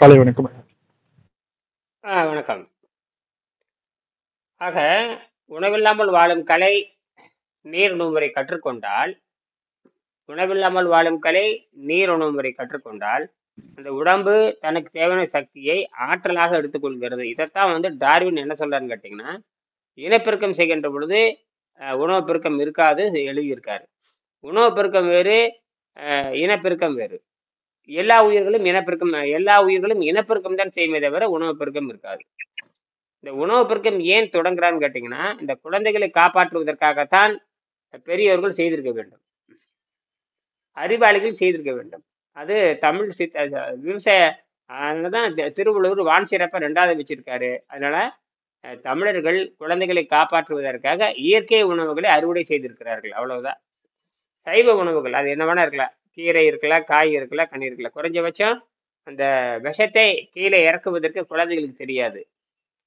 காலை வணக்கம். வணக்கம். ஆக, உணவில்லாமல் வாழும் கலை, நீர் உணவுமுறை கற்றுக்கொண்டால், உணவில்லாமல் வாழும் கலை, நீர் உணவுமுறை கற்றுக்கொண்டால், அந்த உடம்பு தனக்கு தேவையான சக்தியை ஆற்றலாக எடுத்துக்கொள்கிறது. இதைத்தான் டார்வின் என்ன சொல்றாருன்னு கேட்டீங்கன்னா, இனப்பெருக்கம் செய்கின்ற பொழுது உணவு பெருக்கம் இருக்காது எழுதியிருக்காரு. உணவு பெருக்கம் வேறு, இனப்பெருக்கம் வேறு. எல்லா உயிர்களும் இனப்பெருக்கம் தான் செய்யுமே தவிர உணவு பெருக்கம் இருக்காது. இந்த உணவு பெருக்கம் ஏன் தொடங்குறான்னு கேட்டீங்கன்னா, இந்த குழந்தைகளை காப்பாற்றுவதற்காகத்தான் பெரியவர்கள் செய்திருக்க வேண்டும். அறிவாளிகள் செய்திருக்க வேண்டும். அது தமிழ் விவசாய அதனாலதான் திருவள்ளுவர் வான் சிறப்ப 2வது வச்சிருக்காரு. அதனால தமிழர்கள் குழந்தைகளை காப்பாற்றுவதற்காக இயற்கை உணவுகளை அறுவடை செய்திருக்கிறார்கள். அவ்வளவுதான். சைவ உணவுகள் அது என்ன வேணா இருக்கலாம். கீரை இருக்கலாம், காய் இருக்கலாம், கனி இருக்கலாம். குறைஞ்சபட்சம் அந்த விஷத்தை கீழே இறக்குவதற்கு குழந்தைகளுக்கு தெரியாது.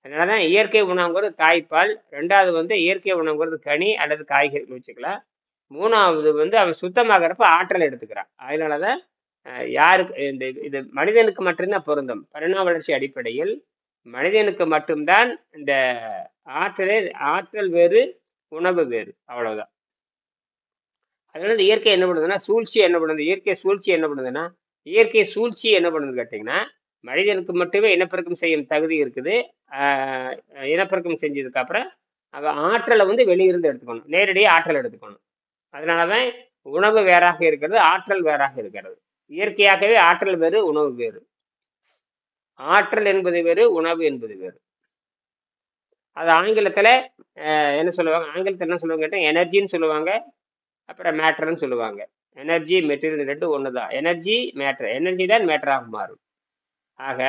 அதனாலதான் இயற்கை உணவுங்கிறது தாய்ப்பால். 2வது இயற்கை உணவுங்கிறது கனி அல்லது காய்கறிகள் வச்சுக்கலாம். 3வது அவன் சுத்தமாகறப்ப ஆற்றல் எடுத்துக்கிறான். அதனாலதான் யாருக்கு இது மனிதனுக்கு மட்டும்தான் பொருந்தும். பரிணாம வளர்ச்சி அடிப்படையில் மனிதனுக்கு மட்டும்தான் இந்த ஆற்றல் வேறு, உணவு வேறு. அவ்வளவுதான். அதனால இந்த இயற்கை என்ன பண்ணுதுன்னா சூழ்ச்சி என்ன பண்ணுது இயற்கை சூழ்ச்சி என்ன பண்ணுதுன்னா இயற்கை சூழ்ச்சி என்ன பண்ணுதுன்னு கேட்டீங்கன்னா, மனிதனுக்கு மட்டுமே இனப்பெருக்கம் செய்யும் தகுதி இருக்குது. ஆஹ் இனப்பெருக்கம் செஞ்சதுக்கு அப்புறம் அவன் ஆற்றலை வெளியிருந்து எடுத்துக்கணும், நேரடியாக ஆற்றல் எடுத்துக்கணும். அதனாலதான் உணவு வேறாக இருக்கிறது, ஆற்றல் வேறாக இருக்கிறது. இயற்கையாகவே ஆற்றல் வேறு, உணவு வேறு. ஆற்றல் என்பது வேறு, உணவு என்பது வேறு. அது ஆங்கிலத்துல என்ன சொல்லுவாங்க, ஆங்கிலத்தில் என்ன சொல்லுவாங்க கேட்டா எனர்ஜின்னு சொல்லுவாங்க, அப்புறம் மேட்டர்ன்னு சொல்லுவாங்க. எனர்ஜி மெட்டீரியல் ரெண்டு ஒண்ணுதான். எனர்ஜி மேட்டர், எனர்ஜி தான் மேட்டராக மாறும். ஆக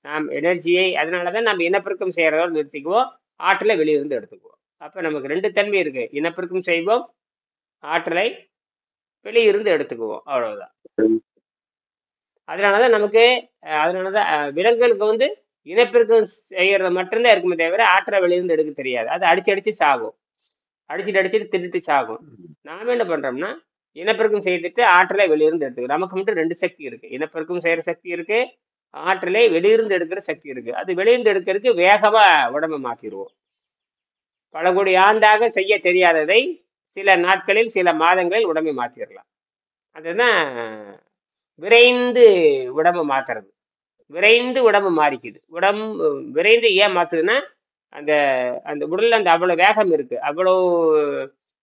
நாம் எனர்ஜியை, அதனாலதான் நம்ம இனப்பெருக்கம் செய்யறதோடு நிறுத்திக்குவோம், ஆற்றலை வெளியிருந்து எடுத்துக்குவோம். அப்ப நமக்கு 2 தன்மை இருக்கு. இனப்பெருக்கம் செய்வோம், ஆற்றலை வெளியிருந்து எடுத்துக்குவோம். அவ்வளவுதான். அதனாலதான் நமக்கு அதனாலதான் விலங்குகளுக்கு இனப்பெருக்கம் செய்யறத மட்டும்தான் இருக்குமே தவிர ஆற்றலை வெளியிருந்து எடுக்க தெரியாது. அது அடிச்சு சாகும், அடிச்சுட்டு திட்டு சாகும். நாம என்ன பண்றோம்னா இனப்பெருக்கம் செய்துட்டு ஆற்றலை வெளியிருந்து எடுத்துக்கிறோம். நமக்கு மட்டும் 2 சக்தி இருக்கு. இனப்பெருக்கம் செய்யற சக்தி இருக்கு, ஆற்றலை வெளியிருந்து எடுக்கிற சக்தி இருக்கு. அது வெளியிருந்து எடுக்கிறதுக்கு வேகமா உடம்பை மாத்திடுவோம். பல கோடி ஆண்டாக செய்ய தெரியாததை சில நாட்களில், சில மாதங்களில் உடம்பை மாத்திரலாம். அதுதான் விரைந்து உடம்பை மாத்துறது. விரைந்து உடம்பு மாறிக்குது. உடம்பு விரைந்து ஏன் மாத்துதுன்னா, அந்த அந்த உடல்ல அந்த அவ்வளவு வேகம் இருக்கு, அவ்வளவு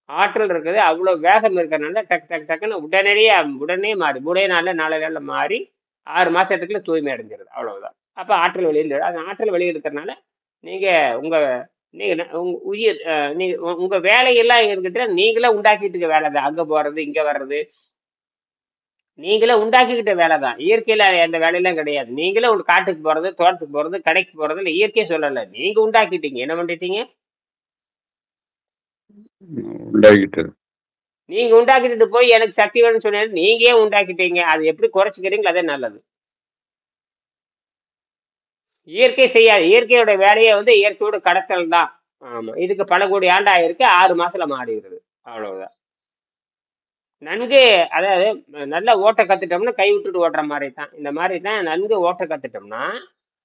ஆற்றல் இருக்குது, அவ்வளவு வேகம் இருக்கிறதுனால டக்குன்னு உடனே மாறி 3 நாள்ல 4 நாள்ல மாறி 6 மாசத்துக்குள்ள தூய்மை அடைஞ்சிருது. அவ்வளவுதான். அப்ப ஆற்றல் வெளியிருந்து அந்த ஆற்றல் வெளியிருக்கிறதுனால நீங்க உங்க நீங்க உங்க உயிர் நீங்க உங்க வேலையெல்லாம் இருக்கிட்ட நீங்களே உண்டாக்கிட்டு இருக்க வேலை தான். அங்க போறது, இங்க வர்றது, நீங்களே உண்டாக்கிக்கிட்ட வேலை தான். இயற்கையில எந்த வேலையெல்லாம் கிடையாது. நீங்களே ஒரு காட்டுக்கு போறது, தோட்டத்துக்கு போறது, கடைக்கு போறது இல்லை, இயற்கையை சொல்லல, நீங்க உண்டாக்கிட்டீங்க. என்ன பண்ணிட்டீங்க? உண்டாக்கிட்டது. நீங்க உண்டாக்கிட்டு போய் எனக்கு சக்தி வேணும்னு சொன்னீங்க, நீங்க ஏன் உண்டாக்கிட்டீங்க? அது எப்படி குறைச்சிக்கிறீங்களோ அதே நல்லது. இயற்கை செய்யாது. இயற்கையோட வேலையை இயற்கையோட கடத்தல் தான். ஆமா, இதுக்கு பல கோடி ஆண்டு ஆயிருக்கு, 6 மாசத்துல மாறிடுது. அவ்வளவுதான். நன்கு, அதாவது நல்ல ஓட்ட கத்துட்டோம்னா கை விட்டுட்டு ஓட்டுற மாதிரி தான். இந்த மாதிரி தான் நன்கு ஓட்ட கத்துட்டோம்னா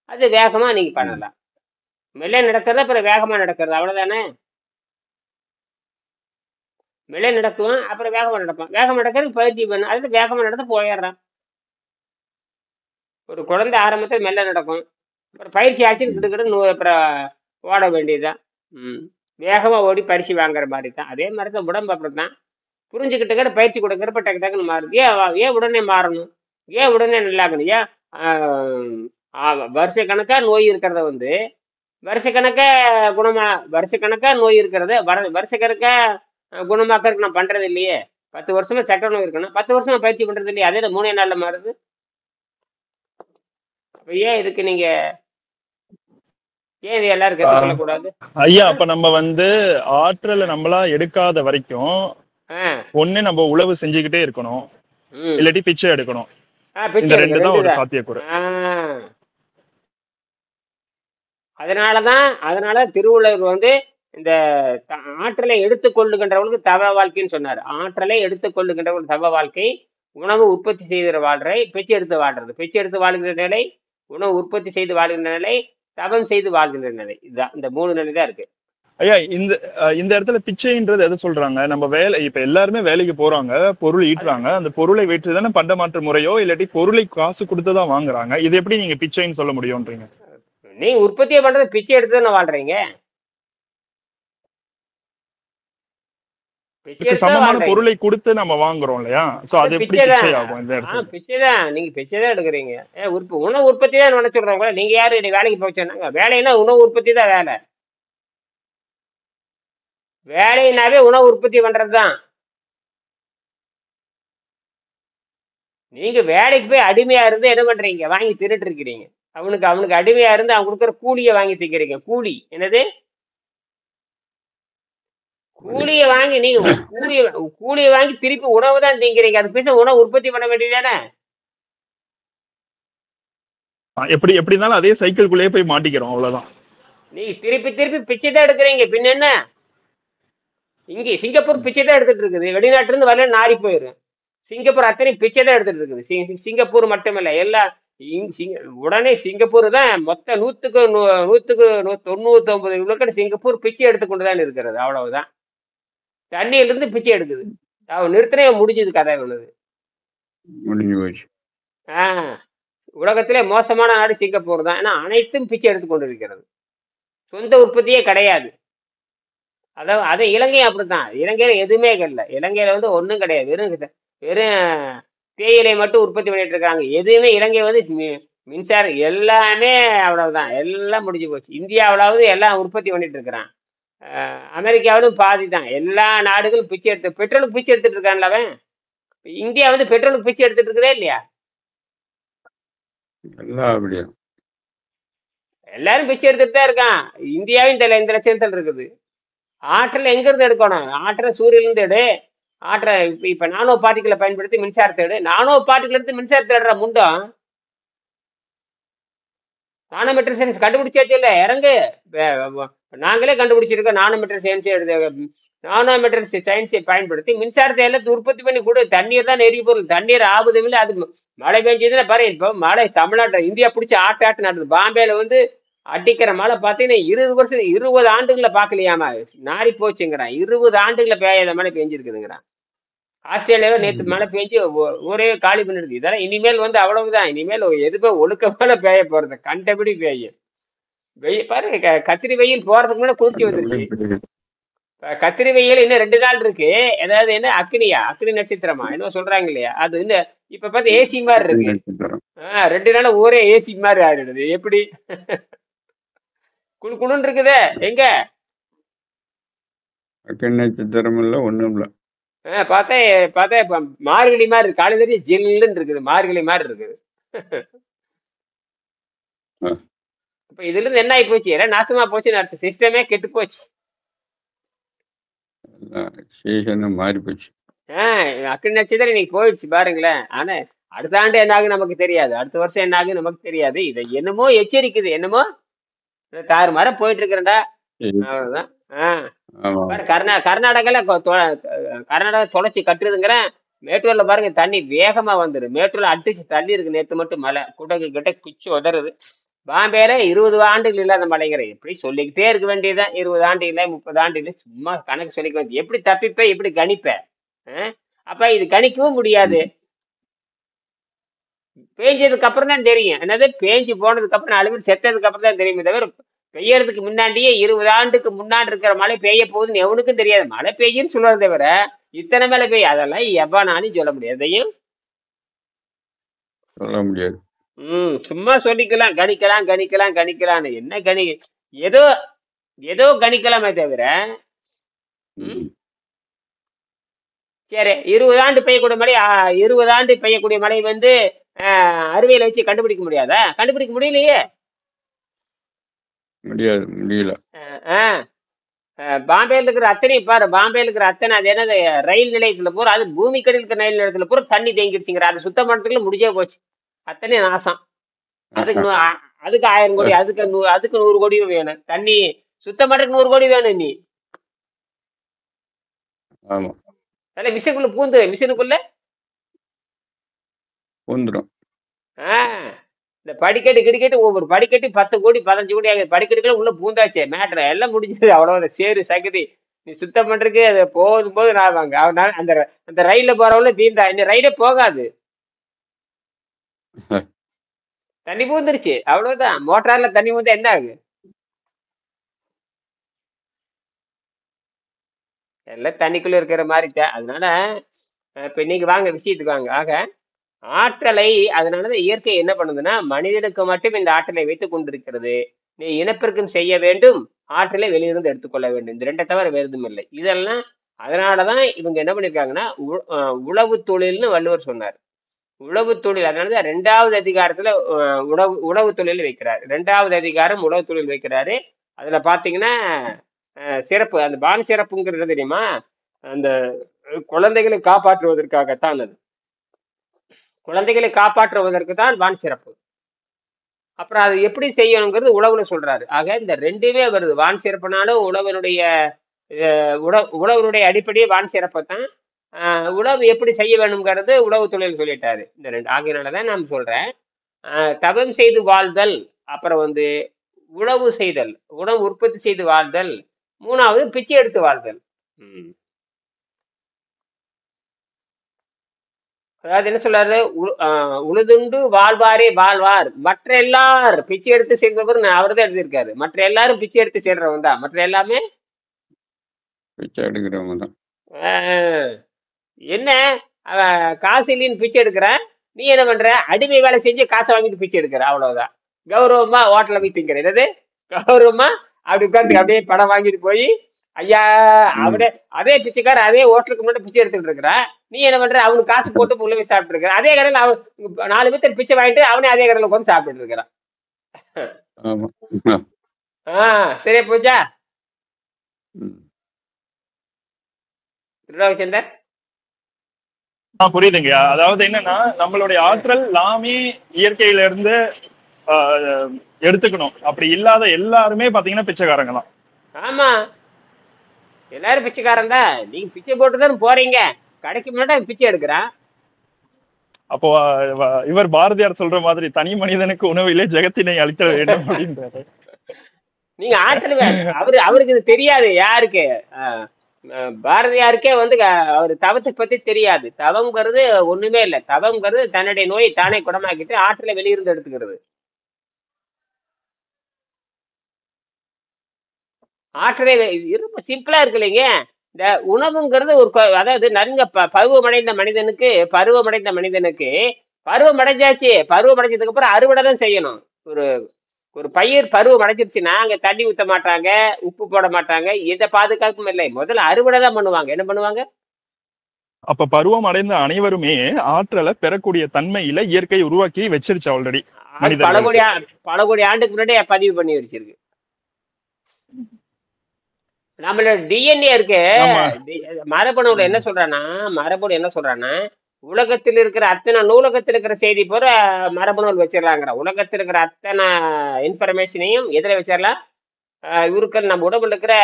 அது வேகமா நீங்க பண்ணலாம். மெல்ல நடக்கிறது அப்புறம் வேகமா நடக்கிறது, அவ்வளவுதானே. மெல்ல நடக்குவான், அப்புறம் வேகமா நடப்பான். வேகமா நடக்கிறது பயிற்சி பண்ணும், அதுல வேகமா நடந்து போயிடுறான். ஒரு குழந்தை ஆரம்பத்தில் மெல்ல நடக்கும், அப்புறம் பயிற்சி ஆச்சுன்னு கிட்டுக்கிட்டு அப்புறம் ஓட வேண்டியதுதான். வேகமா ஓடி பரிசு வாங்குற மாதிரி தான். அதே மாதிரி தான் உடம்பு அப்படித்தான். புரிஞ்சுக்கிட்டு பயிற்சி கொடுக்கறப்ப டக்குன்னு மாறுது. ஏன் உடனே மாறணும்? ஏன் உடனே நல்லாக்கணும்? வருஷ கணக்கா நோய் இருக்கிறத வருஷ கணக்கா நோய் இருக்கிறத வருஷ கணக்கா குணமாக்கறதுக்கு நான் பண்றது இல்லையே. 10 வருஷமா சட்ட நோய் இருக்கணும், 10 வருஷமா பயிற்சி பண்றது இல்லையே. அதே 3 நாள்ல மாறுது. அப்ப ஏன் இதுக்கு நீங்க ஏன் இது எல்லாரும் கத்து சொல்லக்கூடாது? ஐயா, அப்ப நம்ம ஆற்றலை நம்மளா எடுக்காத வரைக்கும் ஒண்ணு நம்ம உழவு செஞ்சுக்கிட்டே இருக்கணும், இல்லாட்டி பிச்சை எடுக்கணும். இந்த 2 தான் ஒரு சாத்தியக்கூறு. அதனால திருவள்ளுவர் இந்த ஆற்றலை எடுத்துக்கொள்ளுகின்றவர்களுக்கு தவ வாழ்க்கைன்னு சொன்னார். ஆற்றலை எடுத்துக்கொள்ளுகின்றவர்கள் தவ வாழ்க்கை, உணவு உற்பத்தி செய்கிற வாழ்றை பிச்சை எடுத்து வாழ்றது. பிச்சை எடுத்து வாழ்கிற நிலை உணவு உற்பத்தி செய்து வாழ்கின்ற நிலை, தவம் செய்து வாழ்கின்ற நிலை. இதுதான், இந்த 3 நிலை தான் இருக்கு. ஐயா இந்த இடத்துல பிச்சைன்றது எதை சொல்றாங்க? நம்ம வேலை இப்ப எல்லாருமே வேலைக்கு போறாங்க, பொருள் ஈட்டுறாங்க, அந்த பொருளை வெற்றி தானே பண்டமாற்று முறையோ, இல்லாட்டி பொருளை காசு கொடுத்துதான் வாங்குறாங்க. இது எப்படி நீங்க பிச்சைன்னு சொல்ல முடியும்ன்றீங்க? நீங்க உற்பத்தியை பண்றது பிச்சை எடுத்து தானே வாழ்றீங்க. சமமான பொருளை கொடுத்து நம்ம வாங்குறோம் இல்லையா? சோ அது எப்படி பிச்சை ஆகும் இந்த இடத்துல? பிச்சைதான், நீங்க பிச்சைதான் எடுக்கிறீங்க. உணவு உற்பத்தி தான் நினைச்சுடுறவங்க. நீங்க யாரு வேலைக்கு போச்சுன்னாங்க? வேலைன்னா உணவு உற்பத்தி தான் வேலை. வேலைனாவே உணவு உற்பத்தி பண்றதுதான். நீங்க வேலைக்கு போய் அடிமையா இருந்து என்ன பண்றீங்க? வாங்கி திருட்டு இருக்கிறீங்க. அவனுக்கு அடிமையா இருந்து அவன் கொடுக்குற கூலிய வாங்கி திக்கிறீங்க. கூலி என்னது? கூலிய வாங்கி நீங்க கூலிய வாங்கி திருப்பி உணவு தான் திங்கிறீங்க. அது பேச உணவு உற்பத்தி பண்ண வேண்டியதானே? எப்படி இருந்தாலும் அதே சைக்கிள்குள்ளேயே போய் மாட்டிக்கிறோம், அவ்வளவுதான். நீங்க திருப்பி பிச்சை தான் எடுக்கிறீங்க. பின்ன என்ன? இங்க சிங்கப்பூர் பிச்சை தான் எடுத்துட்டு இருக்குது. வெளிநாட்டுல இருந்து வரல நாரி போயிடும். சிங்கப்பூர் அத்தனை பிச்சை தான் எடுத்துட்டு இருக்குது. சிங்கப்பூர் மட்டுமில்ல, எல்லா உடனே சிங்கப்பூர் தான் மொத்த 100க்கு 99 விழுக்காடு சிங்கப்பூர் பிச்சை எடுத்துக்கொண்டுதான் இருக்கிறது. அவ்வளவுதான். தண்ணியில இருந்து பிச்சை எடுக்குது. நிறுத்தினே முடிஞ்சது, கதை உள்ளது. உலகத்திலே மோசமான நாடு சிங்கப்பூர் தான். ஏன்னா அனைத்தும் பிச்சை எடுத்துக்கொண்டு இருக்கிறது. சொந்த உற்பத்தியே கிடையாது. அதை இலங்கையும் அப்படித்தான். இலங்கையில எதுவுமே இல்லை. இலங்கையில வந்து ஒன்றும் கிடையாது. வெறும் தேயிலை மட்டும் உற்பத்தி பண்ணிட்டு இருக்காங்க. எதுவுமே இலங்கை வந்து மின்சாரம் எல்லாமே அவ்வளவுதான். எல்லாம் முடிஞ்சு போச்சு. இந்தியாவிலாவது எல்லாம் உற்பத்தி பண்ணிட்டு இருக்கிறான். அமெரிக்காவிலும் பாதி தான். எல்லா நாடுகளும் பெட்ரோலுக்கு பிச்சை எடுத்துட்டு இருக்கான்ல அவன். இந்தியா வந்து பெட்ரோலுக்கு பிச்சை எடுத்துட்டு இருக்குதே இல்லையா? எல்லாரும் பிச்சை எடுத்துட்டு தான் இருக்கான். இந்தியாவும் இந்த லட்சத்தில் இருக்குது. ஆற்றல் எங்க இருந்து எடுக்கணும்? ஆற்றல் சூரியன்ல இருந்து எடு. ஆற்றல் இப்ப நானோ பார்ட்டிகளை பயன்படுத்தி மின்சாரத்தை எடு. நானோ பார்ட்டிகள் எடுத்து மின்சாரத்தை எடுற முண்டம். நானோமீட்டர் சயின்ஸ் கண்டுபிடிச்சாச்சு இல்ல? இறங்கு. நாங்களே கண்டுபிடிச்சிருக்கோம். நானோமீட்டர் சயின்ஸ் எடுத்து நானோமீட்டர் சயின்ஸை பயன்படுத்தி மின்சாரத்தை எல்லாத்தையும் உற்பத்தி பண்ணி கொடு. தண்ணீர் தான் எரிபொருள். தண்ணீர் ஆபதும் இல்லை. அது மழை பெஞ்சதுன்னா பாரு. இப்போ மழை தமிழ்நாட்டில் இந்தியா பிடிச்சி ஆட்டு நடக்குது. பாம்பேல வந்து அடிக்கிற மழை பார்த்தீங்கன்னா 20 ஆண்டுகளை பார்க்கலையாமா? நாரி போச்சுங்கிறான். 20 ஆண்டுகளை பெய்யாத மழை பெஞ்சிருக்குதுங்கிறான். ஆஸ்திரேலியாவை நேற்று மழை பெஞ்சு ஊரே காலி பண்ணிடுது. இதெல்லாம் இனிமேல் வந்து அவ்வளவுதான். இனிமேல் எதுவுமே ஒழுக்கமான பெய்ய போறது. கண்டபடி பெய்யும். பாரு, கத்திரி வெயில் போறதுக்கு முன்னாடி குளிர்ச்சி வந்துருச்சு. கத்திரி வெயில் இன்னும் 2 நாள் இருக்கு. ஏதாவது என்ன அக்னி நட்சத்திரமா என்ன சொல்றாங்க இல்லையா? அது இன்னும் இப்ப பார்த்து ஏசி மாதிரி இருக்கு. 2 நாள் ஊரே ஏசி மாதிரி ஆயிடுது. எப்படி குழுன்னு இருக்குதே? எங்க நட்சத்திரம் இல்ல, ஒண்ணும் இல்ல. பார்த்தா மார்கழி மாதிரி இருக்கு. காலையில ஜில்லுன்னு இருக்குது. மார்கழி மாதிரி இருக்குது. இப்ப இதுல இருந்து என்ன ஆகி போச்சு? எல்லாம் நாசமா போச்சு. அடுத்த சிஸ்டமே கெட்டு போச்சு. மாறி போச்சு. அக்னி நட்சத்திரம் இன்னைக்கு போயிடுச்சு பாருங்களேன். ஆனா அடுத்த ஆண்டு என்ன ஆகும் நமக்கு தெரியாது. அடுத்த வருஷம் என்ன ஆகும் நமக்கு தெரியாது. இதை என்னமோ எச்சரிக்குது. என்னமோ தாறுமாற போயிட்டு இருக்கிறேன்டா. அவ்வளவுதான். கர்நாடகா தொலைச்சி கட்டுறதுங்கிறேன். மேட்டூர்ல பாருங்க தண்ணி வேகமா வந்துடும். மேட்டூர்ல அடிச்சு தள்ளி இருக்கு. நேற்று மட்டும் மழை குடகு கிட்ட குச்சி உதறது. பாம்பேல 20 ஆண்டுகள் இல்லாத மலைங்கிற. எப்படி சொல்லிக்கிட்டே இருக்க வேண்டியதுதான். 20 ஆண்டு இல்லை, 30 ஆண்டு இல்லை, சும்மா கணக்கு சொல்லிக்க வேண்டியது. எப்படி தப்பிப்ப, எப்படி கணிப்ப? அப்ப இது கணிக்கவும் முடியாது. பேஞ்சதுக்கு அப்புறம் தான் தெரியும். என்னது பேஞ்சு போனதுக்கு அப்புறம் 4 பேர் செத்ததுக்கு அப்புறம் தான் தெரியுமே தவிர பெய்யறதுக்கு முன்னாடியே 20 ஆண்டுக்கு முன்னாடி இருக்கிற மழை பெய்ய போகுதுன்னு எவனுக்கும் தெரியாது. மழை பெய்யுன்னு சொல்றதை தவிர இத்தனை மேல பெய்யும் அதெல்லாம் எவனாலும் சொல்ல முடியாது. அதையும் சொல்ல முடியாது. சும்மா சொல்லிக்கலாம். கணிக்கலாம். என்ன ஏதோ கணிக்கலாமே தவிர சரி 20 ஆண்டு பெய்யக்கூடிய மழை 20 ஆண்டு பெய்யக்கூடிய மழை வந்து அறிவியலை வச்சு கண்டுபிடிக்க முடியாதா? கண்டுபிடிக்க முடியலையே. முடியல. பாம்பேல இருக்கிற அத்தனை பாரு. பாம்பேல இருக்கிற அத்தனை அது என்னது ரயில் நிலையத்துல பூரா, அது பூமி கடையில் இருக்கிற ரயில் நிலையத்துல பூரா தண்ணி தேங்கிடுச்சுங்கிற. அது சுத்தம் பண்றதுக்குள்ள முடிஞ்சே போச்சு. அத்தனை நாசம். அதுக்கு 1000 கோடி, அதுக்கு 100 கோடியும் வேணும். தண்ணி சுத்தம் பண்றதுக்கு 100 கோடி வேணும். நீ அதில் மிஷினுக்குள்ள மிஷினுக்குள்ள பூந்துடும். இந்த படிக்கட்டு கிடிக்கட்டு ஒவ்வொரு படிக்கட்டு 10 கோடி 15 கோடி ஆகுது. படிக்கட்டுக்குள்ள உள்ள பூந்தாச்சே மேட்ரு எல்லாம் முடிஞ்சது. அவ்வளவு சேரு சகதி நீ சுத்தம் பண்றதுக்கு அது போது நான் வாங்க அவனால அந்த அந்த ரயில்ல போறவங்கள தீந்தா இந்த ரயிலே போகாது. தண்ணி பூந்துருச்சு அவ்வளவுதான். மோட்டார்ல தண்ணி பூந்தா என்ன ஆகுது? எல்லாம் தண்ணிக்குள்ள இருக்கிற மாதிரி தான். அதனால இப்ப இன்னைக்கு வாங்க விஷயத்துக்கு வாங்க. ஆக ஆற்றலை அதனாலதான் இயற்கை என்ன பண்ணுதுன்னா மனிதனுக்கு மட்டும் இந்த ஆற்றலை வைத்துக் கொண்டிருக்கிறது. நீ இனப்பெருக்கம் செய்ய வேண்டும், ஆற்றலை வெளியிருந்து எடுத்துக்கொள்ள வேண்டும். இந்த ரெண்டை தவிர வேறு எதுவும் இல்லை. இதெல்லாம் அதனாலதான் இவங்க என்ன பண்ணிருக்காங்கன்னா உழவு தொழில்னு வள்ளுவர் சொன்னார். உழவு தொழில் அதனாலதான் 2வது அதிகாரத்துல உழவு தொழில் வைக்கிறார். 2வது அதிகாரம் உழவு தொழில் வைக்கிறாரு. அதுல பாத்தீங்கன்னா சிறப்பு அந்த பான் சிறப்புங்கிறது தெரியுமா? அந்த குழந்தைகளை காப்பாற்றுவதற்காகத்தான் அது. குழந்தைகளை காப்பாற்றுவதற்கு தான் வான் சிறப்பு. அப்புறம் அது எப்படி செய்யணுங்கிறது உழவுல சொல்றாரு. ஆக இந்த ரெண்டுமே வருது. வான் சிறப்புனாலும் உழவனுடைய உழவனுடைய அடிப்படையே வான் சிறப்பை தான். உழவு எப்படி செய்ய வேணுங்கிறது உழவு தொழில் சொல்லிட்டாரு. இந்த ரெண்டு ஆகியனாலதான் நான் சொல்றேன். தவம் செய்து வாழ்தல், அப்புறம் உழவு செய்தல், உணவு உற்பத்தி செய்து வாழ்தல், 3வது பிச்சை எடுத்து வாழ்தல். அதாவது என்ன சொல்றாரு? உழுதுண்டு வாழ்வாரே வாழ்வார், மற்ற எல்லார் பிச்சை எடுத்து சேர்ந்தவர் அவர் தான் எழுதியிருக்காரு. மற்ற எல்லாரும் பிச்சை எடுத்து சேர்றவங்க தான். மற்ற எல்லாமே பிச்சை எடுக்கிறவங்க தான். என்ன காசு இல்லைன்னு பிச்சை எடுக்கிற, நீ என்ன பண்ற? அடிமை வேலை செஞ்சு காசை வாங்கிட்டு பிச்சை எடுக்கிற, அவ்வளவுதான். கௌரவமா ஹோட்டல்ல போய் திங்கிற, என்னது கௌரவமா அப்படி உட்காந்து அப்படியே படம் வாங்கிட்டு போய் ஐயா அவனே அதே பிச்சைக்கார அதே ஹோட்டலுக்கு முன்னாடி பிச்சை எடுத்துட்டு இருக்கிறா. நீ என்ன பண்ற? அவனுக்கு காசு போட்டு உள்ள போய் சாப்பிட்டு இருக்கிற. அதே கடையில் அவன் 4 பேர்த்த பிச்சை வாங்கிட்டு அவனே அதே கடையில் உட்காந்து சாப்பிட்டு இருக்கிறான். சரியா போச்சா திருநாவுச்சந்தர்? புரியுதுங்க. அதாவது என்னன்னா நம்மளுடைய ஆற்றல் நாமே இயற்கையில இருந்து எடுத்துக்கணும். அப்படி இல்லாத எல்லாருமே பாத்தீங்கன்னா பிச்சைக்காரங்க தான். ஆமா, எல்லாரும் பிச்சைக்காரன் தான். நீங்க பிச்சை போட்டுதான் போறீங்க, கடைக்கு முன்னாடி பிச்சை எடுக்கிறான். அப்போ இவர் பாரதியார் சொல்ற மாதிரி தனி மனிதனுக்கு உணவிலே ஜெகத்தினை அளிக்க வேண்டும் அப்படின்றாரு. நீங்க ஆற்றல் அவருக்கு இது தெரியாது. யாருக்கு? பாரதியாருக்கே அவரு தவத்தை பத்தி தெரியாது. தவங்கிறது ஒண்ணுமே இல்லை. தவங்கிறது தன்னுடைய நோயை தானே குணமாக்கிட்டு ஆற்றலை வெளியிருந்து எடுத்துக்கிறது. ஆற்றலை ரொம்ப சிம்பிளா இருக்கு இல்லைங்க. இந்த உணவுங்கிறது அதாவது நன்கு பருவமடைந்த மனிதனுக்கு பருவம் அடைஞ்சாச்சு. பருவம் அடைஞ்சதுக்கு அப்புறம் அறுவடை தான் செய்யணும். ஒரு பயிர் பருவம் அடைஞ்சிருச்சுன்னா அங்க தண்ணி ஊத்த மாட்டாங்க, உப்பு போட மாட்டாங்க, எந்த பாதுகாப்பும் இல்லை. முதல்ல அறுவடை தான் பண்ணுவாங்க. என்ன பண்ணுவாங்க? அப்ப பருவம் அடைந்த அனைவருமே ஆற்றலை பெறக்கூடிய தன்மையில இயற்கை உருவாக்கி வச்சிருச்சு ஆல்ரெடி. பல கோடி ஆண்டுக்கு முன்னாடி பதிவு பண்ணி வச்சிருக்கு. நம்மளோட டிஎன்ஏ இருக்கு. மரபணுல என்ன சொல்றான்னா உலகத்தில் இருக்கிற அத்தனை நூலகத்தில் இருக்கிற செய்தி போற மரபணு வச்சிடலாங்கிற. உலகத்தில் இருக்கிற அத்தனை இன்ஃபர்மேஷனையும் எதுல வச்சிடலாம்? இவருக்கு நம்ம உடம்புல இருக்கிற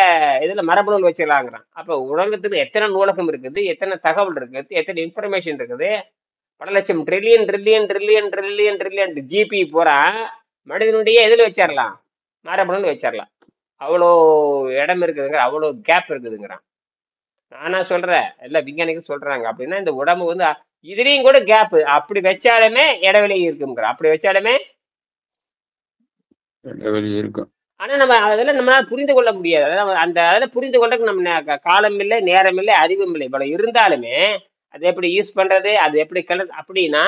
இதுல மரபணு வச்சிடலாங்கிறான். அப்ப உலகத்துக்கு எத்தனை நூலகம் இருக்குது, எத்தனை தகவல் இருக்குது, எத்தனை இன்ஃபர்மேஷன் இருக்குது, பல லட்சம் trillion trillion trillion trillion trillion GB போறா மனிதனுடைய எதுல வச்சிடலாம்? மரபணு வச்சிடலாம். அவ்வளோ இடம் இருக்குதுங்க, அவ்வளோ கேப் இருக்குதுங்கிறான். நானா சொல்றேன், எல்லா விஞ்ஞானிகள் சொல்றாங்க. அப்படின்னா இந்த உடம்பு இதுலயும் கூட கேப் அப்படி வச்சாலுமே இடைவெளி இருக்குங்கிற. அப்படி வச்சாலுமே இடைவெளி இருக்கும். ஆனா நம்ம அதெல்லாம் நம்மளால புரிந்து கொள்ள முடியாது. அதெல்லாம் புரிந்து கொள்றதுக்கு நம்ம காலம் இல்லை, நேரம் இல்லை, அறிவும் இல்லை. இவ்வளவு இருந்தாலுமே அதை எப்படி யூஸ் பண்றது, அது எப்படி அப்படின்னா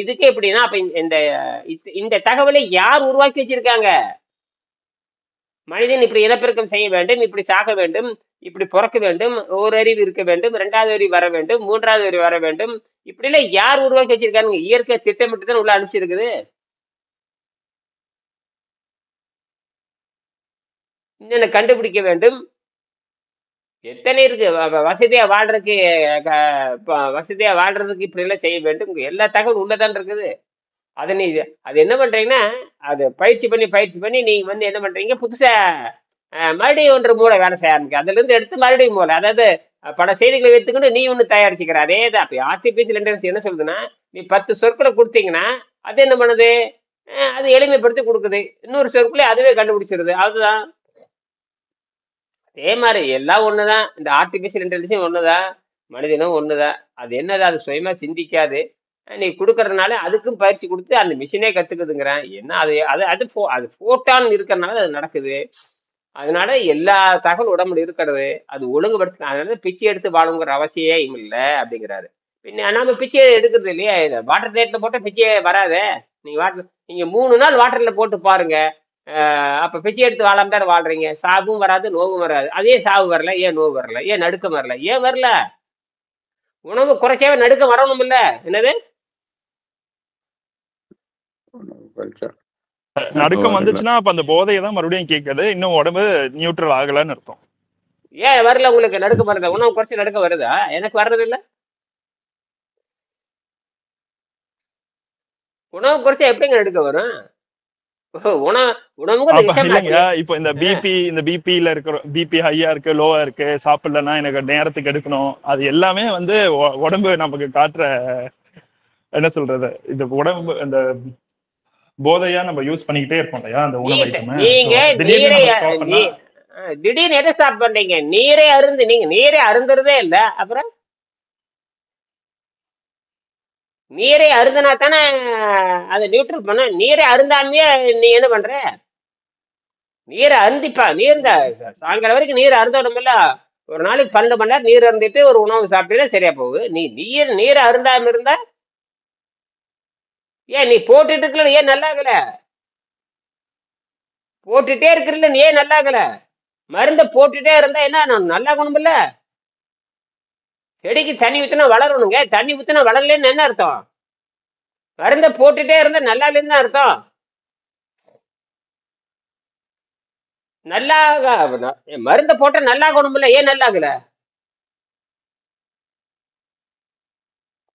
இதுக்கு எப்படின்னா அப்ப இந்த தகவலை யார் உருவாக்கி வச்சிருக்காங்க? மனிதன் இப்படி இனப்பெருக்கம் செய்ய வேண்டும், இப்படி சாக வேண்டும், இப்படி பிறக்க வேண்டும், ஒரு அறிவு இருக்க வேண்டும், 2வது அறிவு வர வேண்டும், 3வது அறிவு வர வேண்டும், இப்படி எல்லாம் யார் உருவாக்கி வச்சிருக்காங்க? இயற்கை திட்டமிட்டு தான் உள்ள அனுப்பிச்சிருக்குது. இன்னொன்னு கண்டுபிடிக்க வேண்டும். எத்தனை இருக்கு வசதியா வாழ்றதுக்கு இப்படி எல்லாம் செய்ய வேண்டும். எல்லா தகவல் உள்ளதான் இருக்குது. அது என்ன பண்றீங்கன்னா அது பயிற்சி பண்ணி நீங்க என்ன பண்றீங்க? புதுசா மறுபடியும் ஒன்று மூளை வேலை செய்ய ஆரம்பிக்க. அதுல இருந்து எடுத்து மறுபடியும் மூளை, அதாவது பல செய்திகளை எடுத்துக்கிட்டு நீ ஒண்ணு தயாரிச்சுக்கிற. அதே தான். அப்ப ஆர்டிபிஷியல் இன்டெலிஜென்ஸ் என்ன சொல்லுதுன்னா, நீ 10 சொற்களை கொடுத்தீங்கன்னா அது என்ன பண்ணுது? அது எளிமைப்படுத்தி கொடுக்குது. இன்னொரு சொற்களே அதுவே கண்டுபிடிச்சிருது. அதுதான். அதே மாதிரி எல்லாம் ஒண்ணுதான். இந்த ஆர்டிபிஷியல் இன்டெலிஜென்ஸ் ஒண்ணுதான். மனிதனும் ஒண்ணுதான். அது என்னது, அது சுயமா சிந்திக்காது. நீ கொடுக்கறதுனால அதுக்கும் பயிற்சி கொடுத்து அந்த மிஷினே கத்துக்குதுங்கிறேன். என்ன அது அது அது அது போட்டான் இருக்கிறதுனால அது நடக்குது. அதனால எல்லா தகவல் உடம்புல இருக்கிறது அது ஒழுங்குபடுத்த, அதனால பிச்சை எடுத்து வாழுங்கிற அவசியம் இல்லை அப்படிங்கிறாரு. பின்ன நம்ம பிச்சை எடுக்கிறது இல்லையா? வாட்டர் டேட்ல போட்ட பிச்சையே வராதே. நீங்க வாட்டர், நீங்க 3 நாள் வாட்டர்ல போட்டு பாருங்க. அப்ப பிச்சை எடுத்து வாழாம தான் வாழ்றீங்க. சாவும் வராது, நோவும் வராது. அதே சாவு வரல, ஏன் நோவு வரல, ஏன் நடுக்கம் வரல, ஏன் வரல? உணவு குறைச்சாவே நடுக்கம் வரணும் இல்ல? என்னது கல்ச்சர் நடுக்கம் வரல. வந்துச்சுன்னா அப்ப அந்த போதையை தான் மறுபடியும் கேட்குது, இன்னும் உடம்பு நியூட்ரல் ஆகலன்னு அர்த்தம். ஏன் வரல உங்களுக்கு? நடுக்கம் வருதா? உணவு குறைச்சி நடுக்கம் வருதா? எனக்கு வர்றது இல்ல. உணவு குறைச்சா எப்படிங்க நடுக்கம் வரும்? உணவு உணவுக்கு அப்ப விஷம் இல்லைங்க, ஆச்சு. இப்போ இந்த பிபில இருக்கிற பிபி ஹையா இருக்கு, லோவா இருக்கு, சாப்பிடலன்னா எனக்கு நேரத்துக்கு எடுக்கணும், அது எல்லாமே வந்து உடம்பு நமக்கு காட்டுற என்ன சொல்றது, இந்த உடம்பு அந்த போதையா நம்ம யூஸ் பண்ணிக்கிட்டே இருப்போம் இல்லையா அந்த உணவு ஐட்டமை. நீங்க திடீர்னு நீரை நம்ம ஸ்டாப் பண்ணா திடீர்னு எதை ஸ்டாப் பண்றீங்க? நீரே அருந்து, நீங்க நீரே அருந்துறதே இல்ல. அப்புறம் நீரை அருந்தினா தானே அதை நியூட்ரல் பண்ண. நீரை அருந்தாமையே நீ என்ன பண்ற? நீரை அருந்திப்பா. நீர் இந்த சாயங்காலம் வரைக்கும் நீர் அருந்தோணுமில்ல. ஒரு நாளைக்கு 12 மணி நேரம் நீர் அருந்திட்டு ஒரு உணவு சாப்பிட்டீங்கன்னா சரியா போகுது. நீரை அருந்தாம இருந்தா ஏன் நீ போட்டுட்டு இருக்கல? ஏன் நல்லாகல? போட்டுட்டே இருக்கிறல்ல, நீ ஏன் நல்லாகல? மருந்த போட்டுட்டே இருந்தா என்ன நல்லாகணும் இல்ல? செடிக்கு தண்ணி ஊத்தினா வளரணுங்க. தண்ணி ஊத்தினா வளரலன்னு என்ன அர்த்தம்? மருந்த போட்டுட்டே இருந்தா நல்லா இல்லைன்னு அர்த்தம். நல்லா மருந்த போட்டா நல்லாகணும் இல்ல? ஏன் நல்லாகல?